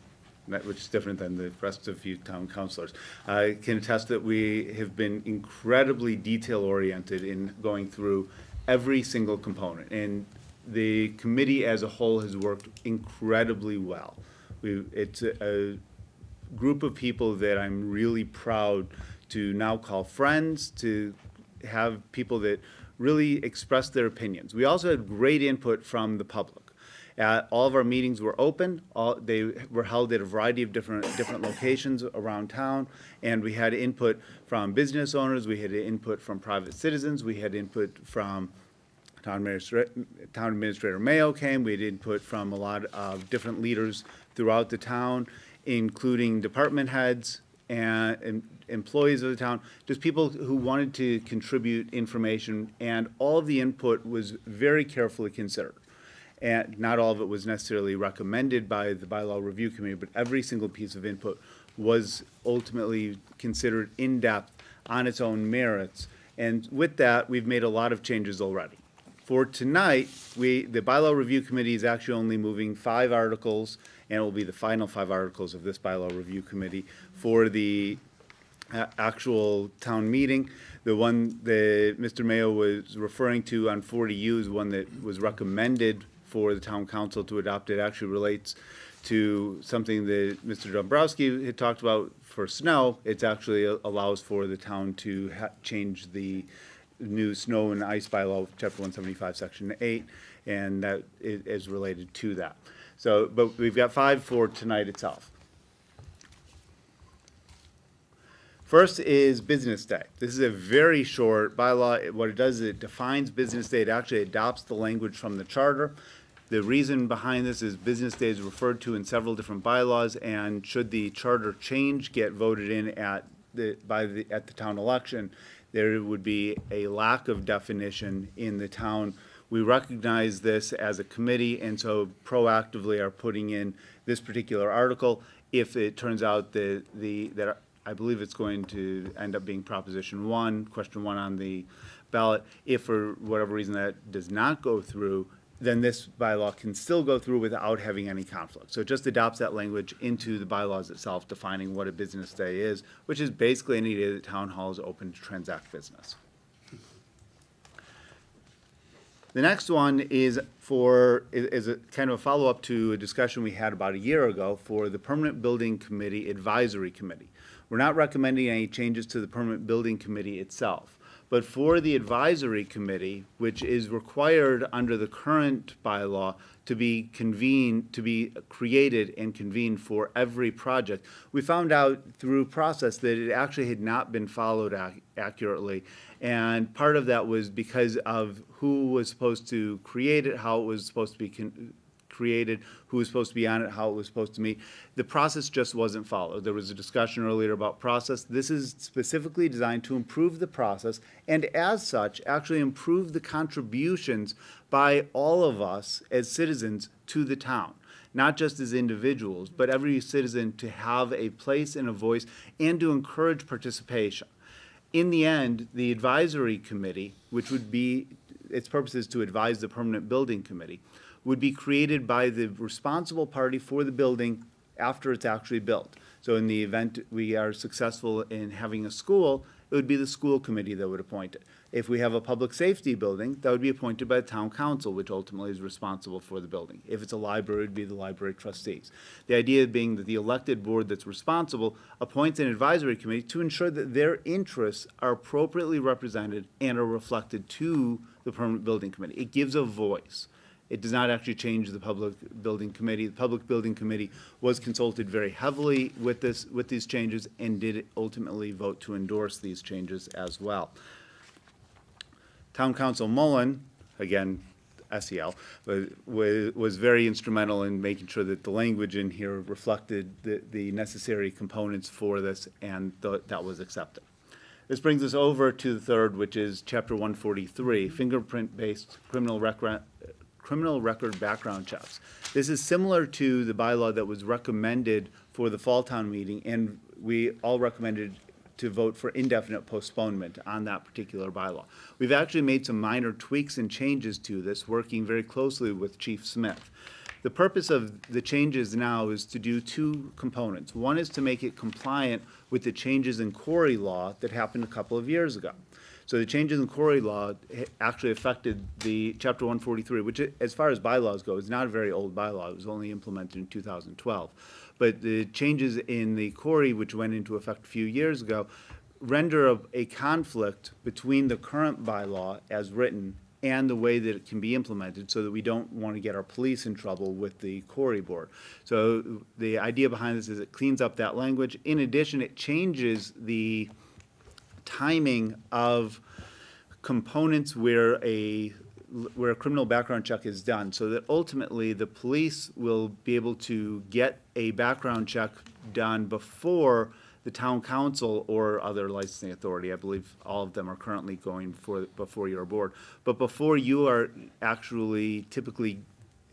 which is different than the rest of you town councilors, can attest that we have been incredibly detail-oriented in going through every single component. And the committee as a whole has worked incredibly well. It's a group of people that I'm really proud to now call friends, to have people that really express their opinions. We also had great input from the public. All of our meetings were open. They were held at a variety of different locations around town, and we had input from business owners. We had input from private citizens. We had input from Town Administrator Mayo came. We had input from a lot of different leaders throughout the town, including department heads and employees of the town, just people who wanted to contribute information, and all of the input was very carefully considered. And not all of it was necessarily recommended by the bylaw review committee, but every single piece of input was ultimately considered in depth on its own merits. And with that, we've made a lot of changes already. For tonight, the bylaw review committee is actually only moving 5 articles, and it will be the final 5 articles of this bylaw review committee for the actual town meeting. The one that Mr. Mayo was referring to on 40U is one that was recommended for the town council to adopt. It actually relates to something that Mr. Dombrowski had talked about for snow. It actually allows for the town to change the new snow and ice bylaw, chapter 175, section 8, and that is related to that. So, but we've got 5 for tonight itself. First is business day. This is a very short bylaw. What it does is it defines business day. It actually adopts the language from the charter. The reason behind this is business day is referred to in several different bylaws, and should the charter change get voted in at the town election, there would be a lack of definition in the town. We recognize this as a committee, and so proactively are putting in this particular article. If it turns out that I believe it's going to end up being Proposition 1, Question 1 on the ballot. If for whatever reason that does not go through, then this bylaw can still go through without having any conflict. So it just adopts that language into the bylaws itself, defining what a business day is, which is basically any day that town hall is open to transact business. The next one is a kind of a follow-up to a discussion we had about a year ago for the Permanent Building Committee Advisory Committee. We're not recommending any changes to the Permanent Building Committee itself, but for the Advisory Committee, which is required under the current bylaw to be created and convened for every project, we found out through process that it actually had not been followed accurately. And part of that was because of who was supposed to create it, how it was supposed to be created, who was supposed to be on it, how it was supposed to meet. The process just wasn't followed. There was a discussion earlier about process. This is specifically designed to improve the process, and as such, actually improve the contributions by all of us as citizens to the town. Not just as individuals, but every citizen to have a place and a voice, and to encourage participation. In the end, the advisory committee, which would be, its purpose is to advise the Permanent Building Committee, would be created by the responsible party for the building after it's actually built. So in the event we are successful in having a school, it would be the school committee that would appoint it. If we have a public safety building, that would be appointed by the town council, which ultimately is responsible for the building. If it's a library, it would be the library trustees. The idea being that the elected board that's responsible appoints an advisory committee to ensure that their interests are appropriately represented and are reflected to the Permanent Building Committee. It gives a voice. It does not actually change the Public Building Committee. The Public Building Committee was consulted very heavily with these changes and did ultimately vote to endorse these changes as well. Town Council Mullen, again, SEL, was very instrumental in making sure that the language in here reflected the necessary components for this, and that was accepted. This brings us over to the third, which is Chapter 143, fingerprint-based criminal record background checks. This is similar to the bylaw that was recommended for the fall town meeting, and we all recommended to vote for indefinite postponement on that particular bylaw. We've actually made some minor tweaks and changes to this, working very closely with Chief Smith. The purpose of the changes now is to do two components. One is to make it compliant with the changes in quarry law that happened a couple of years ago. So the changes in quarry law actually affected the Chapter 143, which, as far as bylaws go, is not a very old bylaw. It was only implemented in 2012. But the changes in the quarry, which went into effect a few years ago, render a conflict between the current bylaw as written and the way that it can be implemented, so that we don't want to get our police in trouble with the quarry board. So the idea behind this is it cleans up that language. In addition, it changes the timing of components where a criminal background check is done, so that ultimately the police will be able to get a background check done before the town council or other licensing authority. I believe all of them are currently going before your board. But before you are actually typically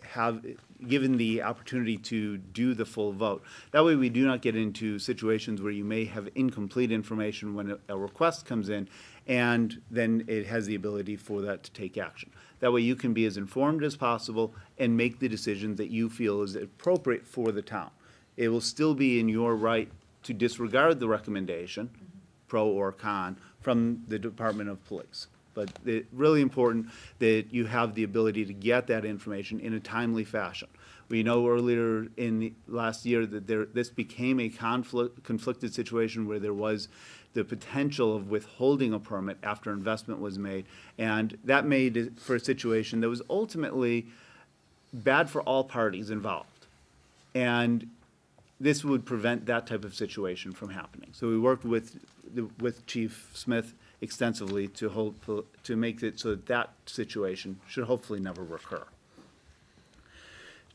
have given the opportunity to do the full vote. That way we do not get into situations where you may have incomplete information when a request comes in, and then it has the ability for that to take action. That way you can be as informed as possible and make the decision that you feel is appropriate for the town. It will still be in your right to disregard the recommendation, pro or con, from the Department of Police. But it's really important that you have the ability to get that information in a timely fashion. We know earlier in the last year that this became a conflicted situation where there was the potential of withholding a permit after investment was made, and that made it for a situation that was ultimately bad for all parties involved. And this would prevent that type of situation from happening. So we worked with Chief Smith extensively to make it so that that situation should hopefully never recur.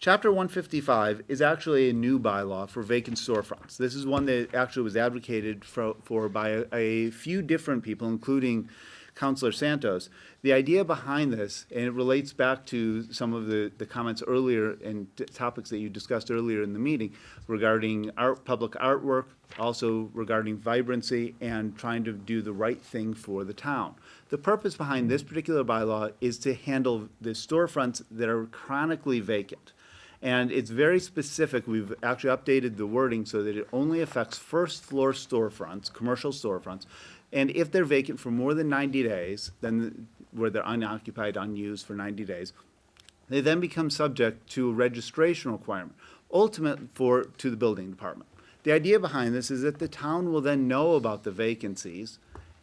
Chapter 155 is actually a new bylaw for vacant storefronts. This is one that actually was advocated for by a few different people, including Councilor Santos. The idea behind this, and it relates back to some of the comments earlier and topics that you discussed earlier in the meeting regarding public artwork, also regarding vibrancy and trying to do the right thing for the town. The purpose behind this particular bylaw is to handle the storefronts that are chronically vacant. And it's very specific. We've actually updated the wording so that it only affects first floor storefronts, commercial storefronts. And if they're vacant for more than 90 days, then where they're unoccupied, unused for 90 days, they then become subject to a registration requirement, ultimate to the building department. The idea behind this is that the town will then know about the vacancies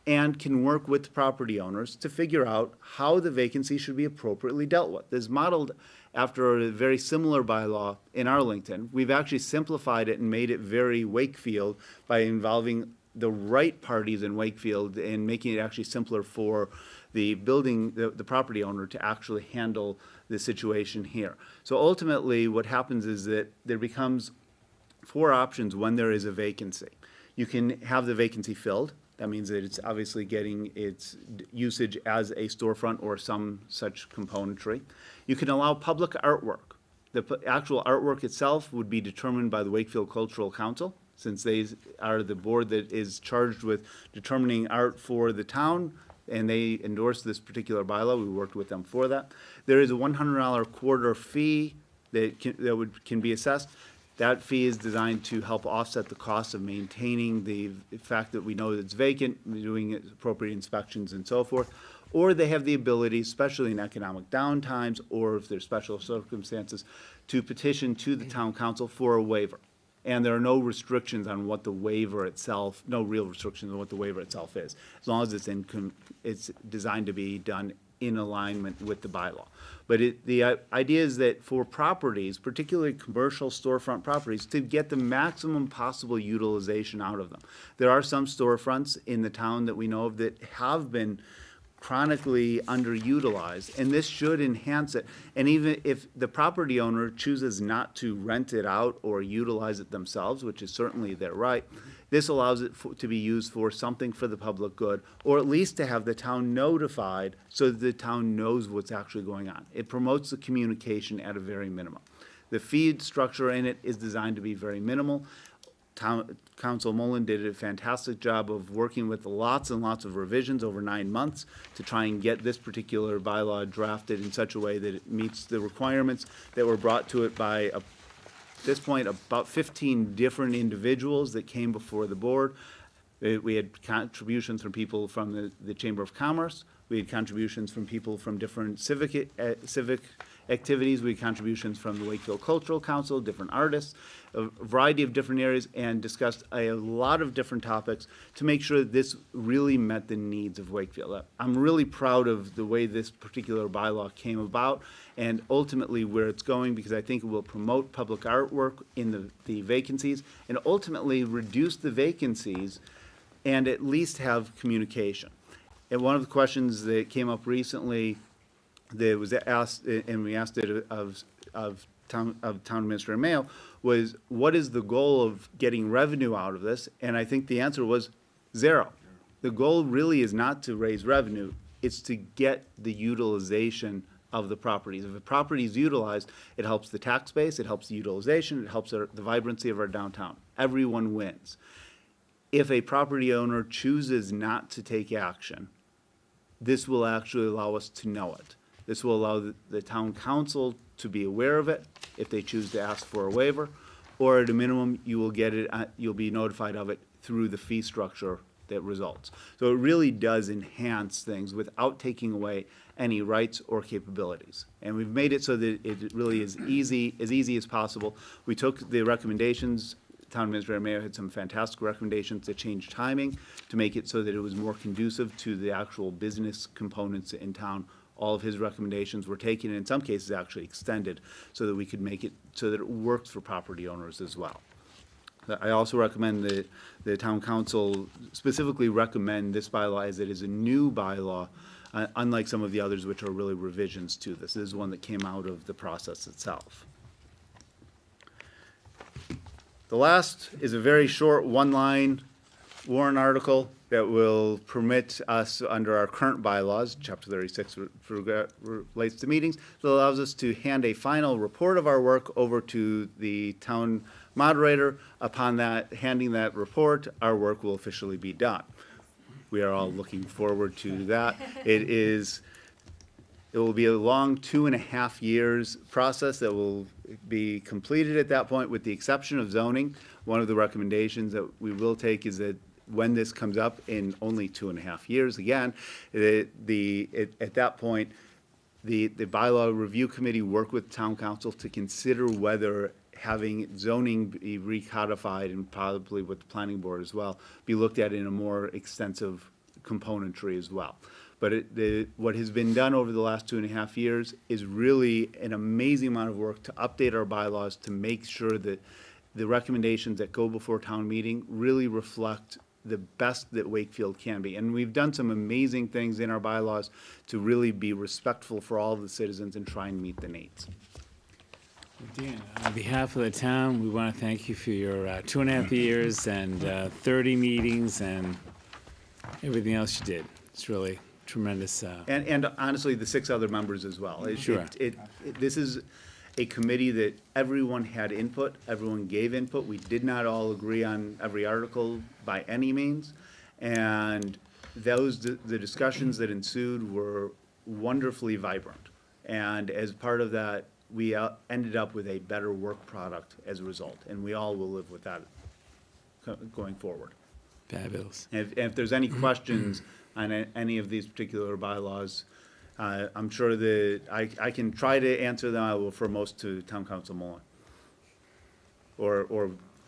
and can work with the property owners to figure out how the vacancy should be appropriately dealt with. This is modeled after a very similar bylaw in Arlington. We've actually simplified it and made it very Wakefield by involving the right parties in Wakefield and making it actually simpler for the property owner to actually handle the situation here. So ultimately what happens is that there becomes 4 options when there is a vacancy. You can have the vacancy filled. That means that it's obviously getting its usage as a storefront or some such componentry. You can allow public artwork. The actual artwork itself would be determined by the Wakefield Cultural Council, since they are the board that is charged with determining art for the town, and they endorsed this particular bylaw. We worked with them for that. There is a $100 quarter fee that can be assessed. That fee is designed to help offset the cost of maintaining the fact that we know that it's vacant, doing appropriate inspections and so forth. Or they have the ability, especially in economic downtimes or if there's special circumstances, to petition to the town council for a waiver. And there are no restrictions on what the waiver itself, no real restrictions on what the waiver itself is, as long as it's designed to be done in alignment with the bylaw. But the idea is that for properties, particularly commercial storefront properties, to get the maximum possible utilization out of them. There are some storefronts in the town that we know of that have been chronically underutilized, and this should enhance it. And even if the property owner chooses not to rent it out or utilize it themselves, which is certainly their right, this allows it to be used for something for the public good, or at least to have the town notified so that the town knows what's actually going on. It promotes the communication at a very minimum. The fee structure in it is designed to be very minimal. Council Mullen did a fantastic job of working with lots and lots of revisions over 9 months to try and get this particular bylaw drafted in such a way that it meets the requirements that were brought to it by, at this point, about 15 different individuals that came before the board. We had contributions from people from the Chamber of Commerce. We had contributions from people from different civic activities. We had contributions from the Wakefield Cultural Council, different artists, a variety of different areas, and discussed a lot of different topics to make sure that this really met the needs of Wakefield. I'm really proud of the way this particular bylaw came about and ultimately where it's going, because I think it will promote public artwork in the vacancies and ultimately reduce the vacancies and at least have communication. And one of the questions that came up recently that was asked, and we asked it of Town Administrator Mayo, was what is the goal of getting revenue out of this? And I think the answer was 0. The goal really is not to raise revenue, it's to get the utilization of the properties. If a property is utilized, it helps the tax base, it helps the utilization, it helps the vibrancy of our downtown. Everyone wins. If a property owner chooses not to take action, this will actually allow us to know it. This will allow the town council to be aware of it if they choose to ask for a waiver, or at a minimum, you will get it, you'll be notified of it through the fee structure that results. So it really does enhance things without taking away any rights or capabilities. And we've made it so that it really is easy as possible. We took the recommendations. Town Administrator Mayo had some fantastic recommendations to change timing to make it so that it was more conducive to the actual business components in town. All of his recommendations were taken, and in some cases actually extended, so that we could make it so that it works for property owners as well. I also recommend that the town council specifically recommend this bylaw as it is a new bylaw, unlike some of the others which are really revisions to this. This is one that came out of the process itself. The last is a very short one-line warrant article that will permit us, under our current bylaws, Chapter 36 relates to meetings, that allows us to hand a final report of our work over to the town moderator. Upon that, handing that report, our work will officially be done. We are all looking forward to that. It will be a long 2.5 years process that will be completed at that point, with the exception of zoning. One of the recommendations that we will take is that when this comes up in only 2.5 years, again, at that point, the bylaw review committee work with town council to consider whether having zoning be recodified, and probably with the planning board as well, be looked at in a more extensive componentry as well. But what has been done over the last 2.5 years is really an amazing amount of work to update our bylaws to make sure that the recommendations that go before town meeting really reflect the best that Wakefield can be. And we've done some amazing things in our bylaws to really be respectful for all of the citizens and try and meet the needs. Dan, on behalf of the town, we want to thank you for your 2.5 years and 30 meetings and everything else you did. It's really tremendous. And honestly, the 6 other members as well. Sure. This is a committee that everyone had input, everyone gave input. We did not all agree on every article by any means. And the discussions that ensued were wonderfully vibrant. And as part of that, we ended up with a better work product as a result. And we all will live with that going forward. Fabulous. And if there's any questions on any of these particular bylaws, I'm sure that I can try to answer them. I will refer most to Town Council Mullen. Or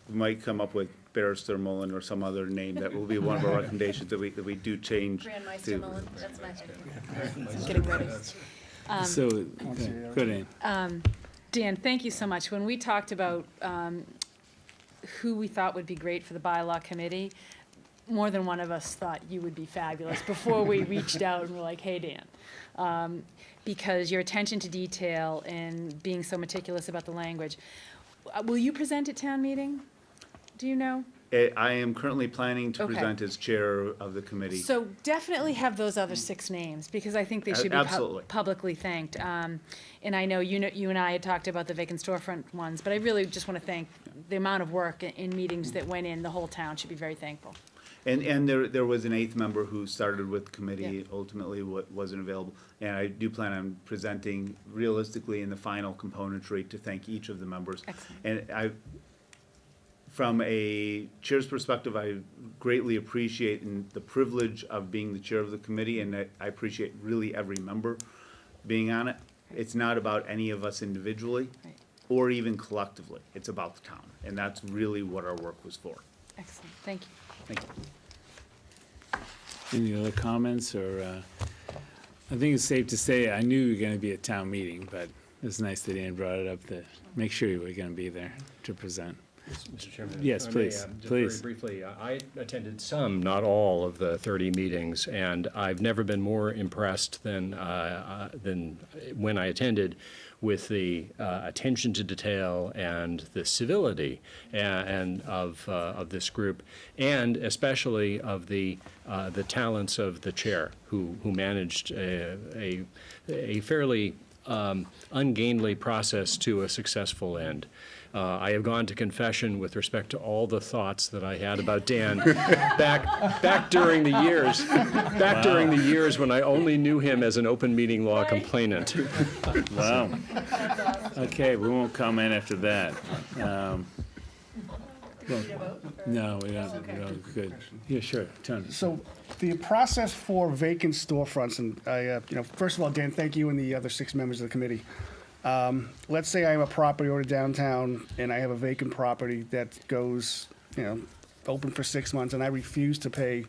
we might come up with Barrister Mullen or some other name that will be one of our recommendations that we do change. Grandmeister Mullen, that's my thing. I'm getting ready. So, good, Ann. Dan, thank you so much. When we talked about who we thought would be great for the bylaw committee, more than one of us thought you would be fabulous before we reached out and were like, hey, Dan. Because your attention to detail and being so meticulous about the language. Will you present at town meeting? Do you know? I am currently planning to Okay. present as chair of the committee. So definitely have those other 6 names, because I think they should be Absolutely. publicly thanked. And I know you and I had talked about the vacant storefront ones, but I really just want to thank the amount of work in meetings that went in. The whole town should be very thankful. And there was an 8th member who started with the committee, ultimately wasn't available. And I do plan on presenting realistically in the final componentry to thank each of the members. Excellent. And from a chair's perspective, I greatly appreciate the privilege of being the chair of the committee, and I appreciate really every member being on it. It's not about any of us individually or even collectively. It's about the town, and that's really what our work was for. Excellent. Thank you. Thank you. Any other comments, or, I think it's safe to say, I knew you were gonna be at town meeting, but it's nice that Ann brought it up to make sure you were gonna be there to present. Mr. Chairman? Yes, if I may, please, just please. Very briefly, I attended some, not all, of the 30 meetings, and I've never been more impressed than when I attended with the attention to detail and the civility and of this group, and especially of the talents of the chair, who managed a fairly ungainly process to a successful end. I have gone to confession with respect to all the thoughts that I had about Dan back during the years when I only knew him as an open meeting law complainant. Wow. Okay, we won't comment after that. No, we don't, no, good. Yeah, sure, Tony. So the process for vacant storefronts, and first of all, Dan, thank you and the other 6 members of the committee. Let's say I have a property owner downtown and I have a vacant property that goes, open for 6 months, and I refuse to pay,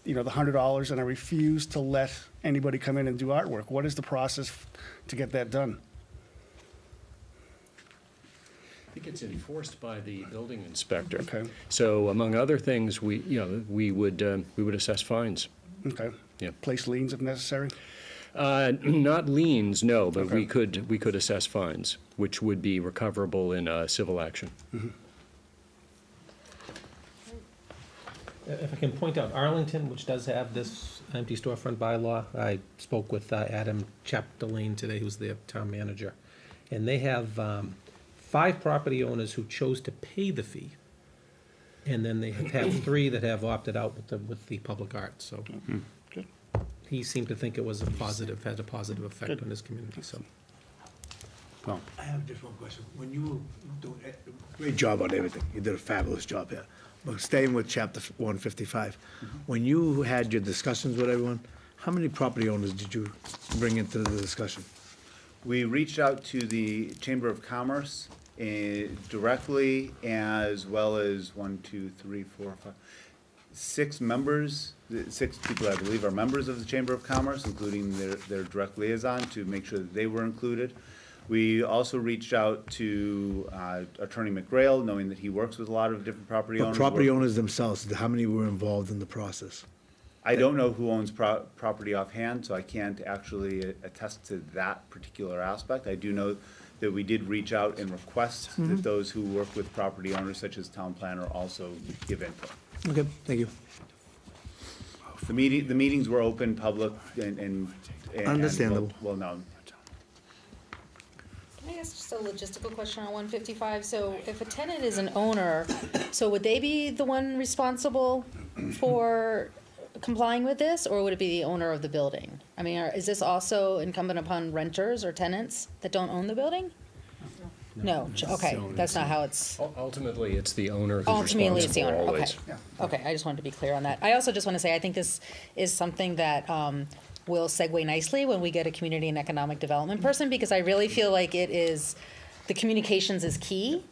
the $100, and I refuse to let anybody come in and do artwork. What is the process to get that done? think it's enforced by the building inspector. Okay. So among other things, we would assess fines. Okay. Yeah. Place liens if necessary? Not liens, no, but Okay. we could assess fines, which would be recoverable in civil action. If I can point out, Arlington, which does have this empty storefront bylaw, I spoke with Adam Chapdelaine today, who's their town manager, and they have 5 property owners who chose to pay the fee, and then they have had 3 that have opted out with the public art, so. Good. He seemed to think it was had a positive effect on his community, so. Well, I have just one question. When you were doing a great job on everything, you did a fabulous job here. But staying with chapter 155, when you had your discussions with everyone, how many property owners did you bring into the discussion? We reached out to the Chamber of Commerce directly, as well as 6 members, 6 people I believe are members of the Chamber of Commerce, including their direct liaison, to make sure that they were included. We also reached out to Attorney McGrail, knowing that he works with a lot of different property But owners. property owners themselves, how many were involved in the process? I don't know who owns property offhand, so I can't actually attest to that particular aspect. I do know that we did reach out and request that those who work with property owners, such as town planner, also give input. Okay, thank you. The meetings were open, public, and Understandable. well known. Can I ask just a logistical question on 155? So if a tenant is an owner, so would they be the one responsible for complying with this, or would it be the owner of the building? I mean, is this also incumbent upon renters or tenants that don't own the building? No, okay, that's not how it's, Ultimately, it's the owner who's ultimately it's the owner, responsible okay. always. Okay, I just wanted to be clear on that. I also just want to say, I think this is something that will segue nicely when we get a community and economic development person, because I really feel like it is, the communications is key,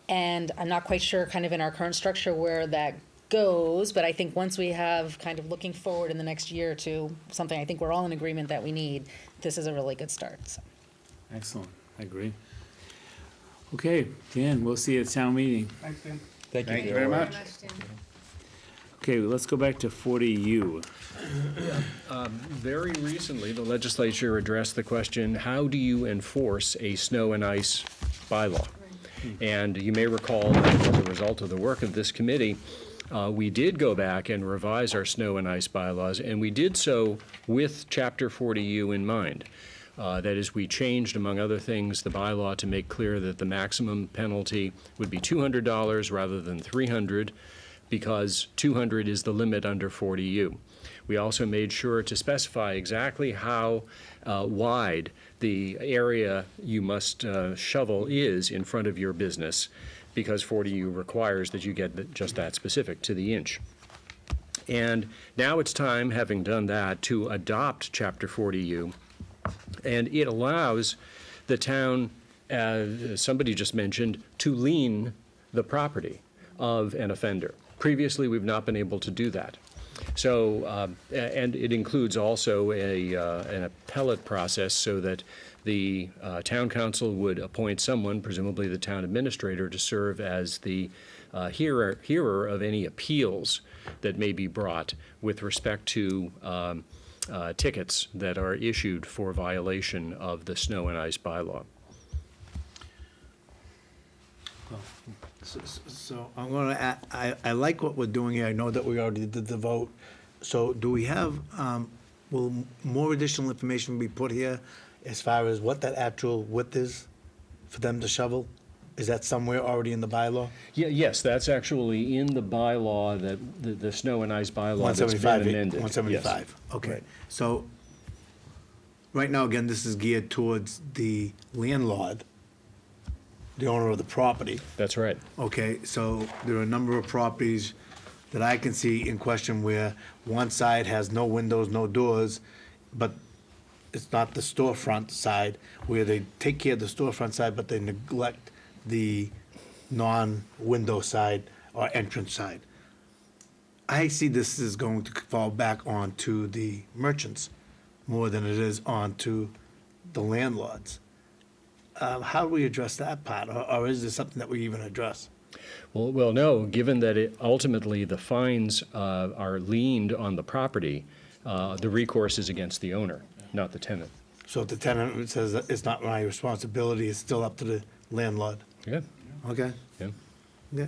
and I'm not quite sure kind of in our current structure where that goes, but I think once we have kind of looking forward in the next year or two, something I think we're all in agreement that we need, this is a really good start, so. excellent, I agree. Okay, Dan, we'll see you at town meeting. Thanks, Dan. Thank you very much. Okay, let's go back to 40U. Very recently, the legislature addressed the question, how do you enforce a snow and ice bylaw? And you may recall that as a result of the work of this committee, we did go back and revise our snow and ice bylaws, and we did so with Chapter 40U in mind. That is, we changed, among other things, the bylaw to make clear that the maximum penalty would be $200 rather than $300, because $200 is the limit under 40U. We also made sure to specify exactly how wide the area you must shovel is in front of your business, because 40U requires that you get just that specific, to the inch. And now it's time, having done that, to adopt Chapter 40U. And it allows the town, as somebody just mentioned, to lien the property of an offender. Previously, we've not been able to do that. So, and it includes also an appellate process, so that the town council would appoint someone, presumably the town administrator, to serve as the hearer of any appeals that may be brought with respect to tickets that are issued for violation of the snow and ice bylaw. So I'm gonna, I like what we're doing here. I know that we already did the vote. So do we have, will more additional information be put here as far as what that actual width is for them to shovel? Is that somewhere already in the bylaw? Yeah, yes, that's actually in the bylaw, that the snow and ice bylaw that's been 175, amended. 175, Yes. okay. Right. So, right now, again, this is geared towards the landlord, the owner of the property. That's right. Okay, so there are a number of properties that I can see in question where one side has no windows, no doors, but it's not the storefront side, where they take care of the storefront side, but they neglect the non-window side or entrance side. I see this is going to fall back onto the merchants more than it is onto the landlords. how do we address that part, or is this something that we even address? Well, no, given that ultimately the fines are leaned on the property, the recourse is against the owner, not the tenant. So if the tenant says that it's not my responsibility, it's still up to the landlord? Yeah. Okay? Yeah. Yeah.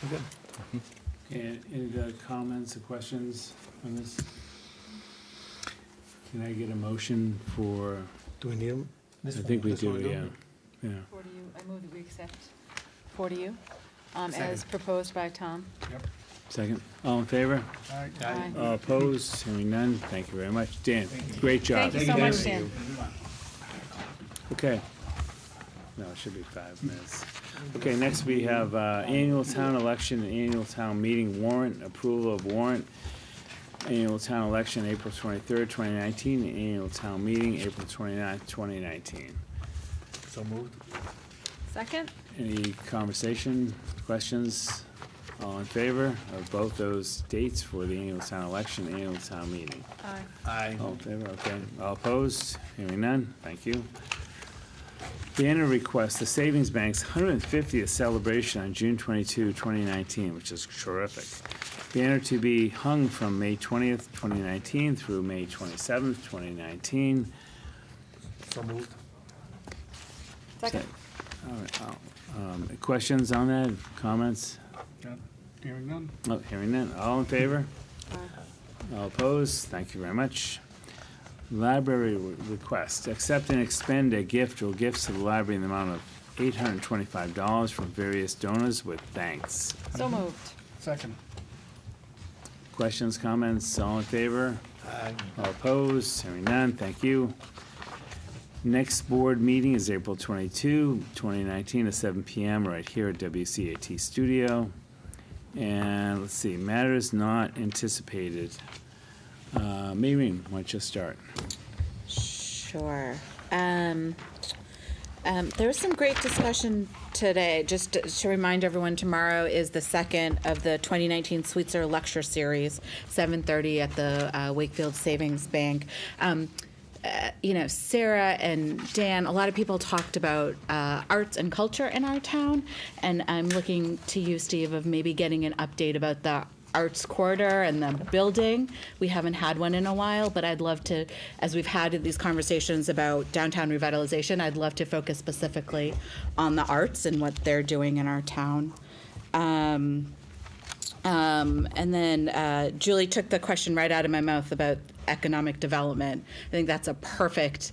Okay. Okay, any other comments or questions on this? Can I get a motion for? Do we need them? I think we do, yeah. Yeah. 4DU, I move that we accept 4DU as Second. proposed by Tom. Yep. Second, all in favor? Aye. All opposed? Hearing none, thank you very much. Dan, great job. Thank you so much, Dan. Okay. No, it should be 5 minutes. Okay, next we have annual town election and annual town meeting warrant, approval of warrant. Annual town election, April 23rd, 2019, and annual town meeting, April 29th, 2019. So moved. Second? Any conversation, questions? All in favor of both those dates for the annual town election, and annual town meeting? Aye. Aye. All in favor, okay. All opposed? Hearing none, thank you. Banner request, the Savings Bank's 150th celebration on June 22, 2019, which is terrific. Banner to be hung from May 20th, 2019 through May 27th, 2019. So moved. Second. All right, questions on that, comments? Hearing none? Oh, hearing none. All in favor? All opposed? Thank you very much. Library request, accept and expend a gift or gifts to the library in the amount of $825 from various donors with thanks. So moved. Second. Questions, comments, all in favor? Aye. All opposed? Hearing none, thank you. Next board meeting is April 22, 2019 at 7 PM right here at WCAT Studio. And let's see, matters not anticipated. Maureen, why don't you start? Sure. There was some great discussion today. Just to remind everyone, tomorrow is the second of the 2019 Sweetser Lecture Series, 7:30 at the Wakefield Savings Bank. Sarah and Dan, a lot of people talked about arts and culture in our town, and I'm looking to you, Steve, of maybe getting an update about the arts corridor and the building. We haven't had one in a while, but I'd love to, as we've had these conversations about downtown revitalization, I'd love to focus specifically on the arts and what they're doing in our town. And then Julie took the question right out of my mouth about economic development. I think that's a perfect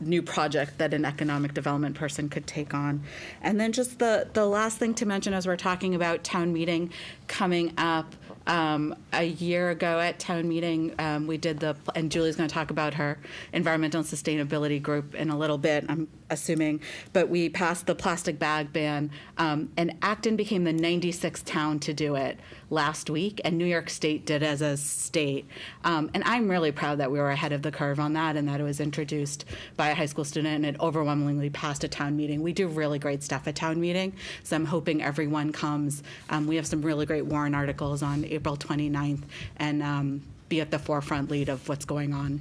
new project that an economic development person could take on. And then just the last thing to mention as we're talking about town meeting coming up, a year ago at town meeting, we did and Julie's going to talk about her environmental and sustainability group in a little bit, I'm assuming, but we passed the plastic bag ban, and Acton became the 96th town to do it last week, and New York State did as a state. And I'm really proud that we were ahead of the curve on that, and that it was introduced by a high school student, and it overwhelmingly passed a town meeting. We do really great stuff at town meeting, so I'm hoping everyone comes. We have some really great warrant articles on April 29th, and be at the forefront lead of what's going on.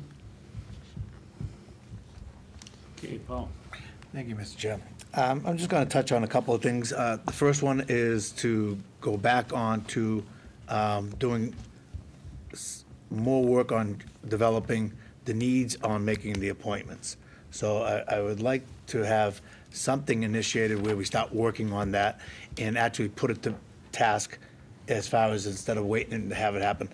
Okay, Paul. Thank you, Mr. Chair. I'm just going to touch on a couple of things. The first one is to go back on to doing more work on developing the needs on making the appointments. So I would like to have something initiated where we start working on that and actually put it to task as far as instead of waiting to have it happen,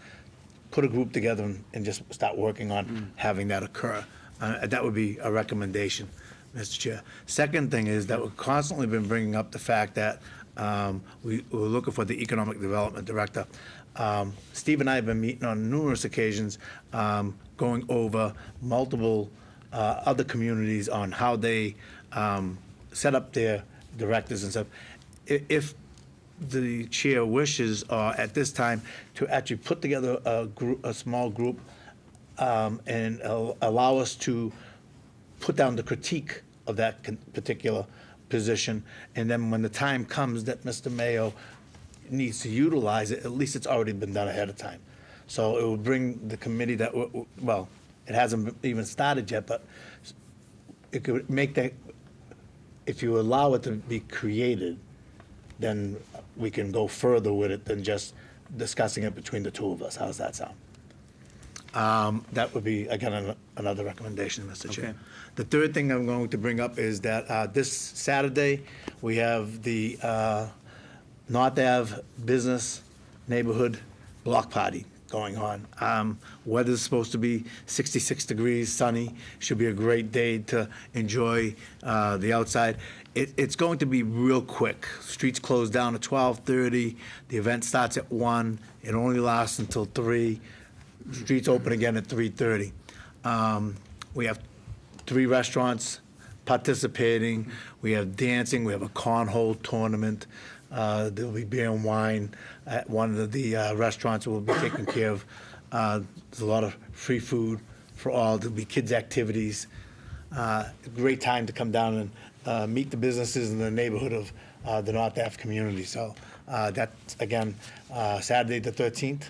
put a group together and just start working on having that occur. That would be a recommendation, Mr. Chair. Second thing is that we've constantly been bringing up the fact that we're looking for the Economic Development Director. Steve and I have been meeting on numerous occasions, going over multiple other communities on how they set up their directors and stuff. If the chair wishes at this time to actually put together a small group and allow us to put down the critique of that particular position, and then when the time comes that Mr. Mayo needs to utilize it, at least it's already been done ahead of time. So it will bring the committee that, well, It hasn't even started yet, but it could make that, if you allow it to be created, then we can go further with it than just discussing it between the two of us. How's that sound? That would be, again, another recommendation, Mr. Chair. Okay. The third thing I'm going to bring up is that this Saturday, we have the North Ave Business Neighborhood Block Party going on. Weather's supposed to be 66 degrees, sunny. Should be a great day to enjoy the outside. It's going to be real quick. Streets close down at 12:30. The event starts at 1. It only lasts until 3. Streets open again at 3:30. We have 3 restaurants participating. We have dancing. We have a cornhole tournament. There'll be beer and wine at one of the restaurants. We'll be taking care of. There's a lot of free food for all. There'll be kids' activities. A great time to come down and meet the businesses in the neighborhood of the North Ave community. So that's, again, Saturday the 13th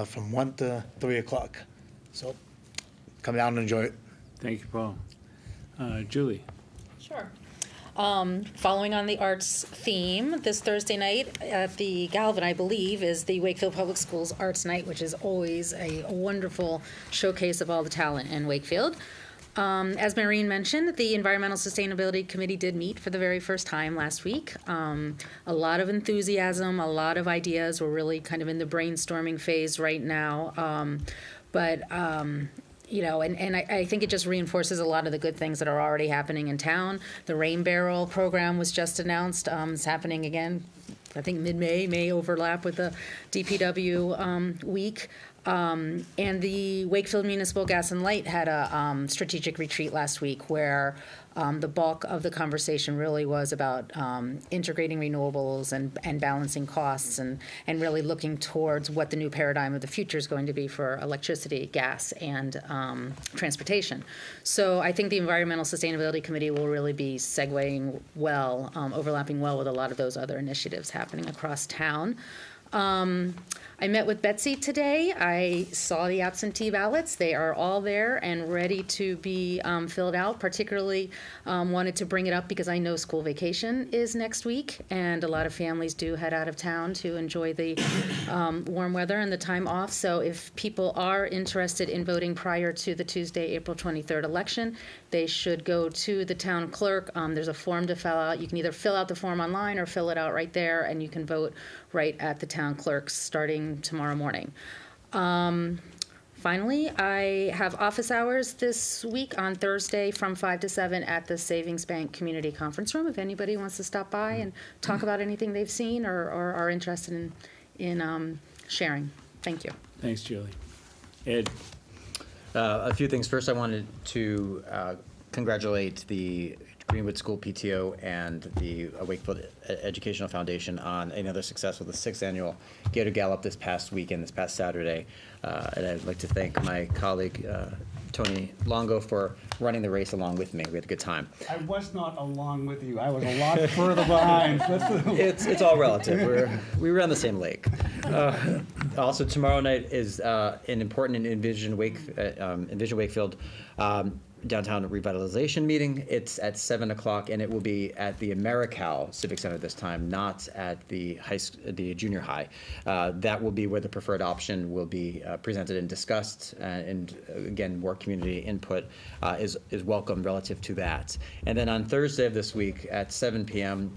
from 1 to 3 o'clock. So come down and enjoy it. Thank you, Paul. Julie? Sure. Following on the arts theme, this Thursday night at the Galvin, I believe, is the Wakefield Public Schools Arts Night, which is always a wonderful showcase of all the talent in Wakefield. As Maureen mentioned, the Environmental Sustainability Committee did meet for the very first time last week. A lot of enthusiasm, a lot of ideas. We're really kind of in the brainstorming phase right now. You know, and I think it just reinforces a lot of the good things that are already happening in town. The Rain Barrel program was just announced. It's happening again, I think mid-May, may overlap with the DPW week. And the Wakefield Municipal Gas and Light had a strategic retreat last week where the bulk of the conversation really was about integrating renewables and balancing costs and really looking towards what the new paradigm of the future is going to be for electricity, gas, and transportation. So I think the Environmental Sustainability Committee will really be segueing well, overlapping well with a lot of those other initiatives happening across town. I met with Betsy today. I saw the absentee ballots. They are all there and ready to be filled out. Particularly wanted to bring it up because I know school vacation is next week, and a lot of families do head out of town to enjoy the warm weather and the time off. So if people are interested in voting prior to the Tuesday, April 23rd election, they should go to the town clerk. There's a form to fill out. You can either fill out the form online or fill it out right there, and you can vote right at the town clerk's starting tomorrow morning. Finally, I have office hours this week on Thursday from 5 to 7 at the Savings Bank Community Conference Room. If anybody wants to stop by and talk about anything they've seen or are interested in sharing. Thank you. Thanks, Julie. Ed? A few things. First, I wanted to congratulate the Greenwood School PTO and the Wakefield Educational Foundation on another success with the 6th annual Gator Gallop this past weekend, this past Saturday. And I'd like to thank my colleague, Tony Longo, for running the race along with me. We had a good time. I was not along with you. I was a lot further behind. It's all relative. We were on the same lake. Also, tomorrow night is an important Envision Wakefield downtown revitalization meeting. It's at 7 o'clock, and it will be at the AmeriCal Civic Center this time, not at the junior high. That will be where the preferred option will be presented and discussed, and again, more community input is welcome relative to that. And then on Thursday of this week at 7 p.m.,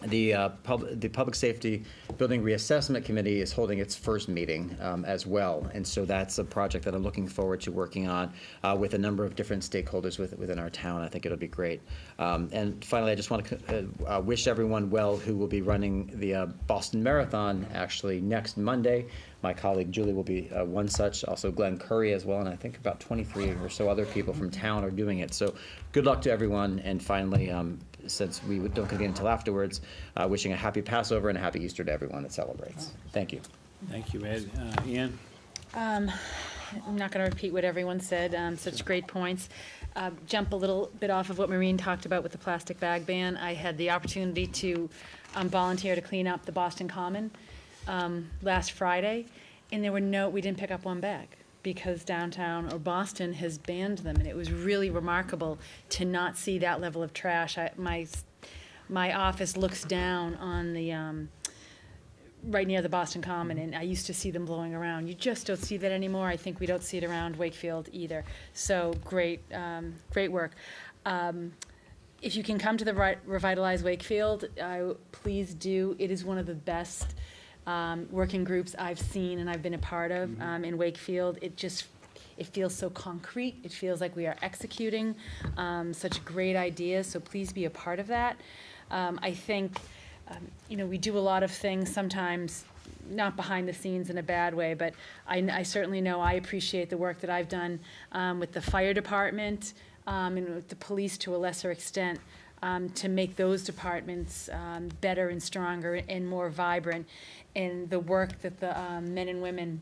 the Public Safety Building Reassessment Committee is holding its first meeting as well, and so that's a project that I'm looking forward to working on with a number of different stakeholders within our town. I think it'll be great. And finally, I just want to wish everyone well who will be running the Boston Marathon actually next Monday. My colleague Julie will be one such, also Glenn Curry as well, and I think about 23 or so other people from town are doing it. So good luck to everyone, and finally, since we don't get until afterwards, wishing a happy Passover and a happy Easter to everyone that celebrates. Thank you. Thank you, Ed. Ian? I'm not going to repeat what everyone said, such great points. Jump a little bit off of what Maureen talked about with the plastic bag ban. I had the opportunity to volunteer to clean up the Boston Common last Friday, and we didn't pick up one bag. because downtown or Boston has banned them, and it was really remarkable to not see that level of trash. My office looks down on the, right near the Boston Common, and I used to see them blowing around. You just don't see that anymore. I think we don't see it around Wakefield either. So great, great work. If you can come to the Revitalize Wakefield, please do. It is one of the best working groups I've seen and I've been a part of in Wakefield. It feels so concrete. It feels like we are executing such great ideas, so please be a part of that. I think, we do a lot of things sometimes, not behind the scenes in a bad way, but I certainly know I appreciate the work that I've done with the fire department and with the police to a lesser extent, to make those departments better and stronger and more vibrant. And the work that the men and women,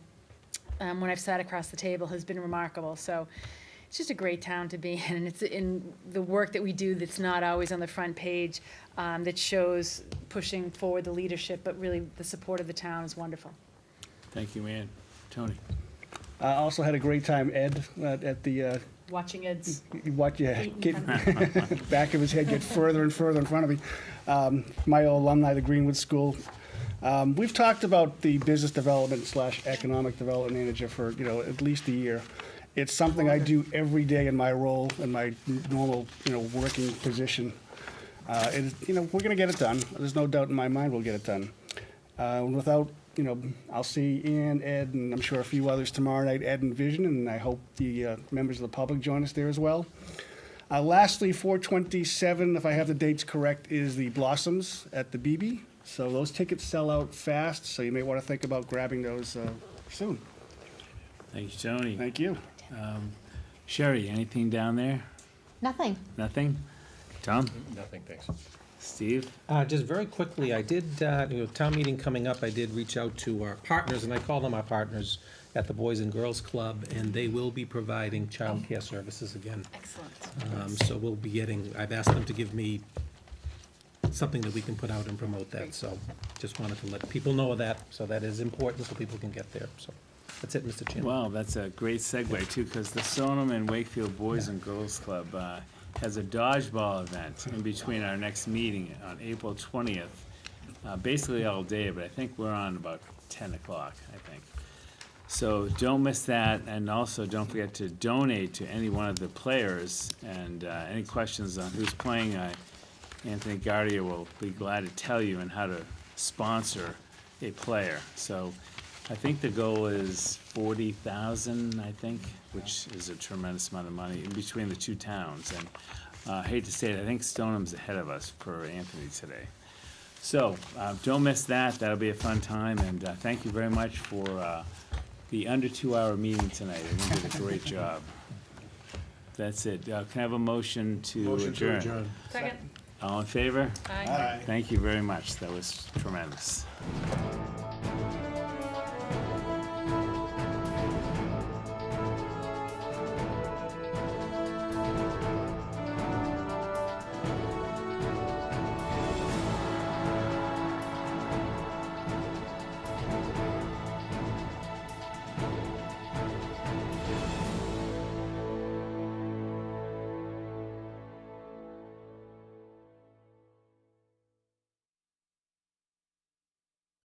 when I've sat across the table, has been remarkable. So it's just a great town to be in. And it's in the work that we do that's not always on the front page, that shows pushing forward the leadership, but really the support of the town is wonderful. Thank you, Ann. Tony? I also had a great time, Ed, at the, Watching Ed's back of his head get further and further in front of me. My old alumni, the Greenwood School. We've talked about the business development / economic development manager for, at least a year. It's something I do every day in my role, in my normal, working position. And, we're gonna get it done. There's no doubt in my mind we'll get it done. Without, I'll see Ian, Ed, and I'm sure a few others tomorrow night at Envision, and I hope the members of the public join us there as well. Lastly, 4/27, if I have the dates correct, is the Blossoms at the BB. So those tickets sell out fast, so you may want to think about grabbing those soon. Thank you, Tony. Thank you. Sherry, anything down there? Nothing. Nothing? Tom? Nothing, thanks. Steve? Just very quickly, I did, town meeting coming up, I did reach out to our partners, and I call them our partners at the Boys and Girls Club, and they will be providing childcare services again. Excellent. So we'll be I've asked them to give me something that we can put out and promote that, so just wanted to let people know of that, so that is important so people can get there, so. That's it, Mr. Chairman. Well, that's a great segue, too, because the Stoneham and Wakefield Boys and Girls Club has a dodgeball event in between our next meeting on April 20th, basically all day, but I think we're on about 10 o'clock, I think. So don't miss that, and also don't forget to donate to any one of the players, and any questions on who's playing, Anthony Guardia will be glad to tell you and how to sponsor a player. So I think the goal is 40,000, I think, which is a tremendous amount of money in between the two towns. And I hate to say it, I think Stoneham's ahead of us for Anthony today. So don't miss that. That'll be a fun time. And thank you very much for the under 2-hour meeting tonight. Everyone did a great job. That's it. Can I have a motion to adjourn? Second. All in favor? Aye. Thank you very much. That was tremendous.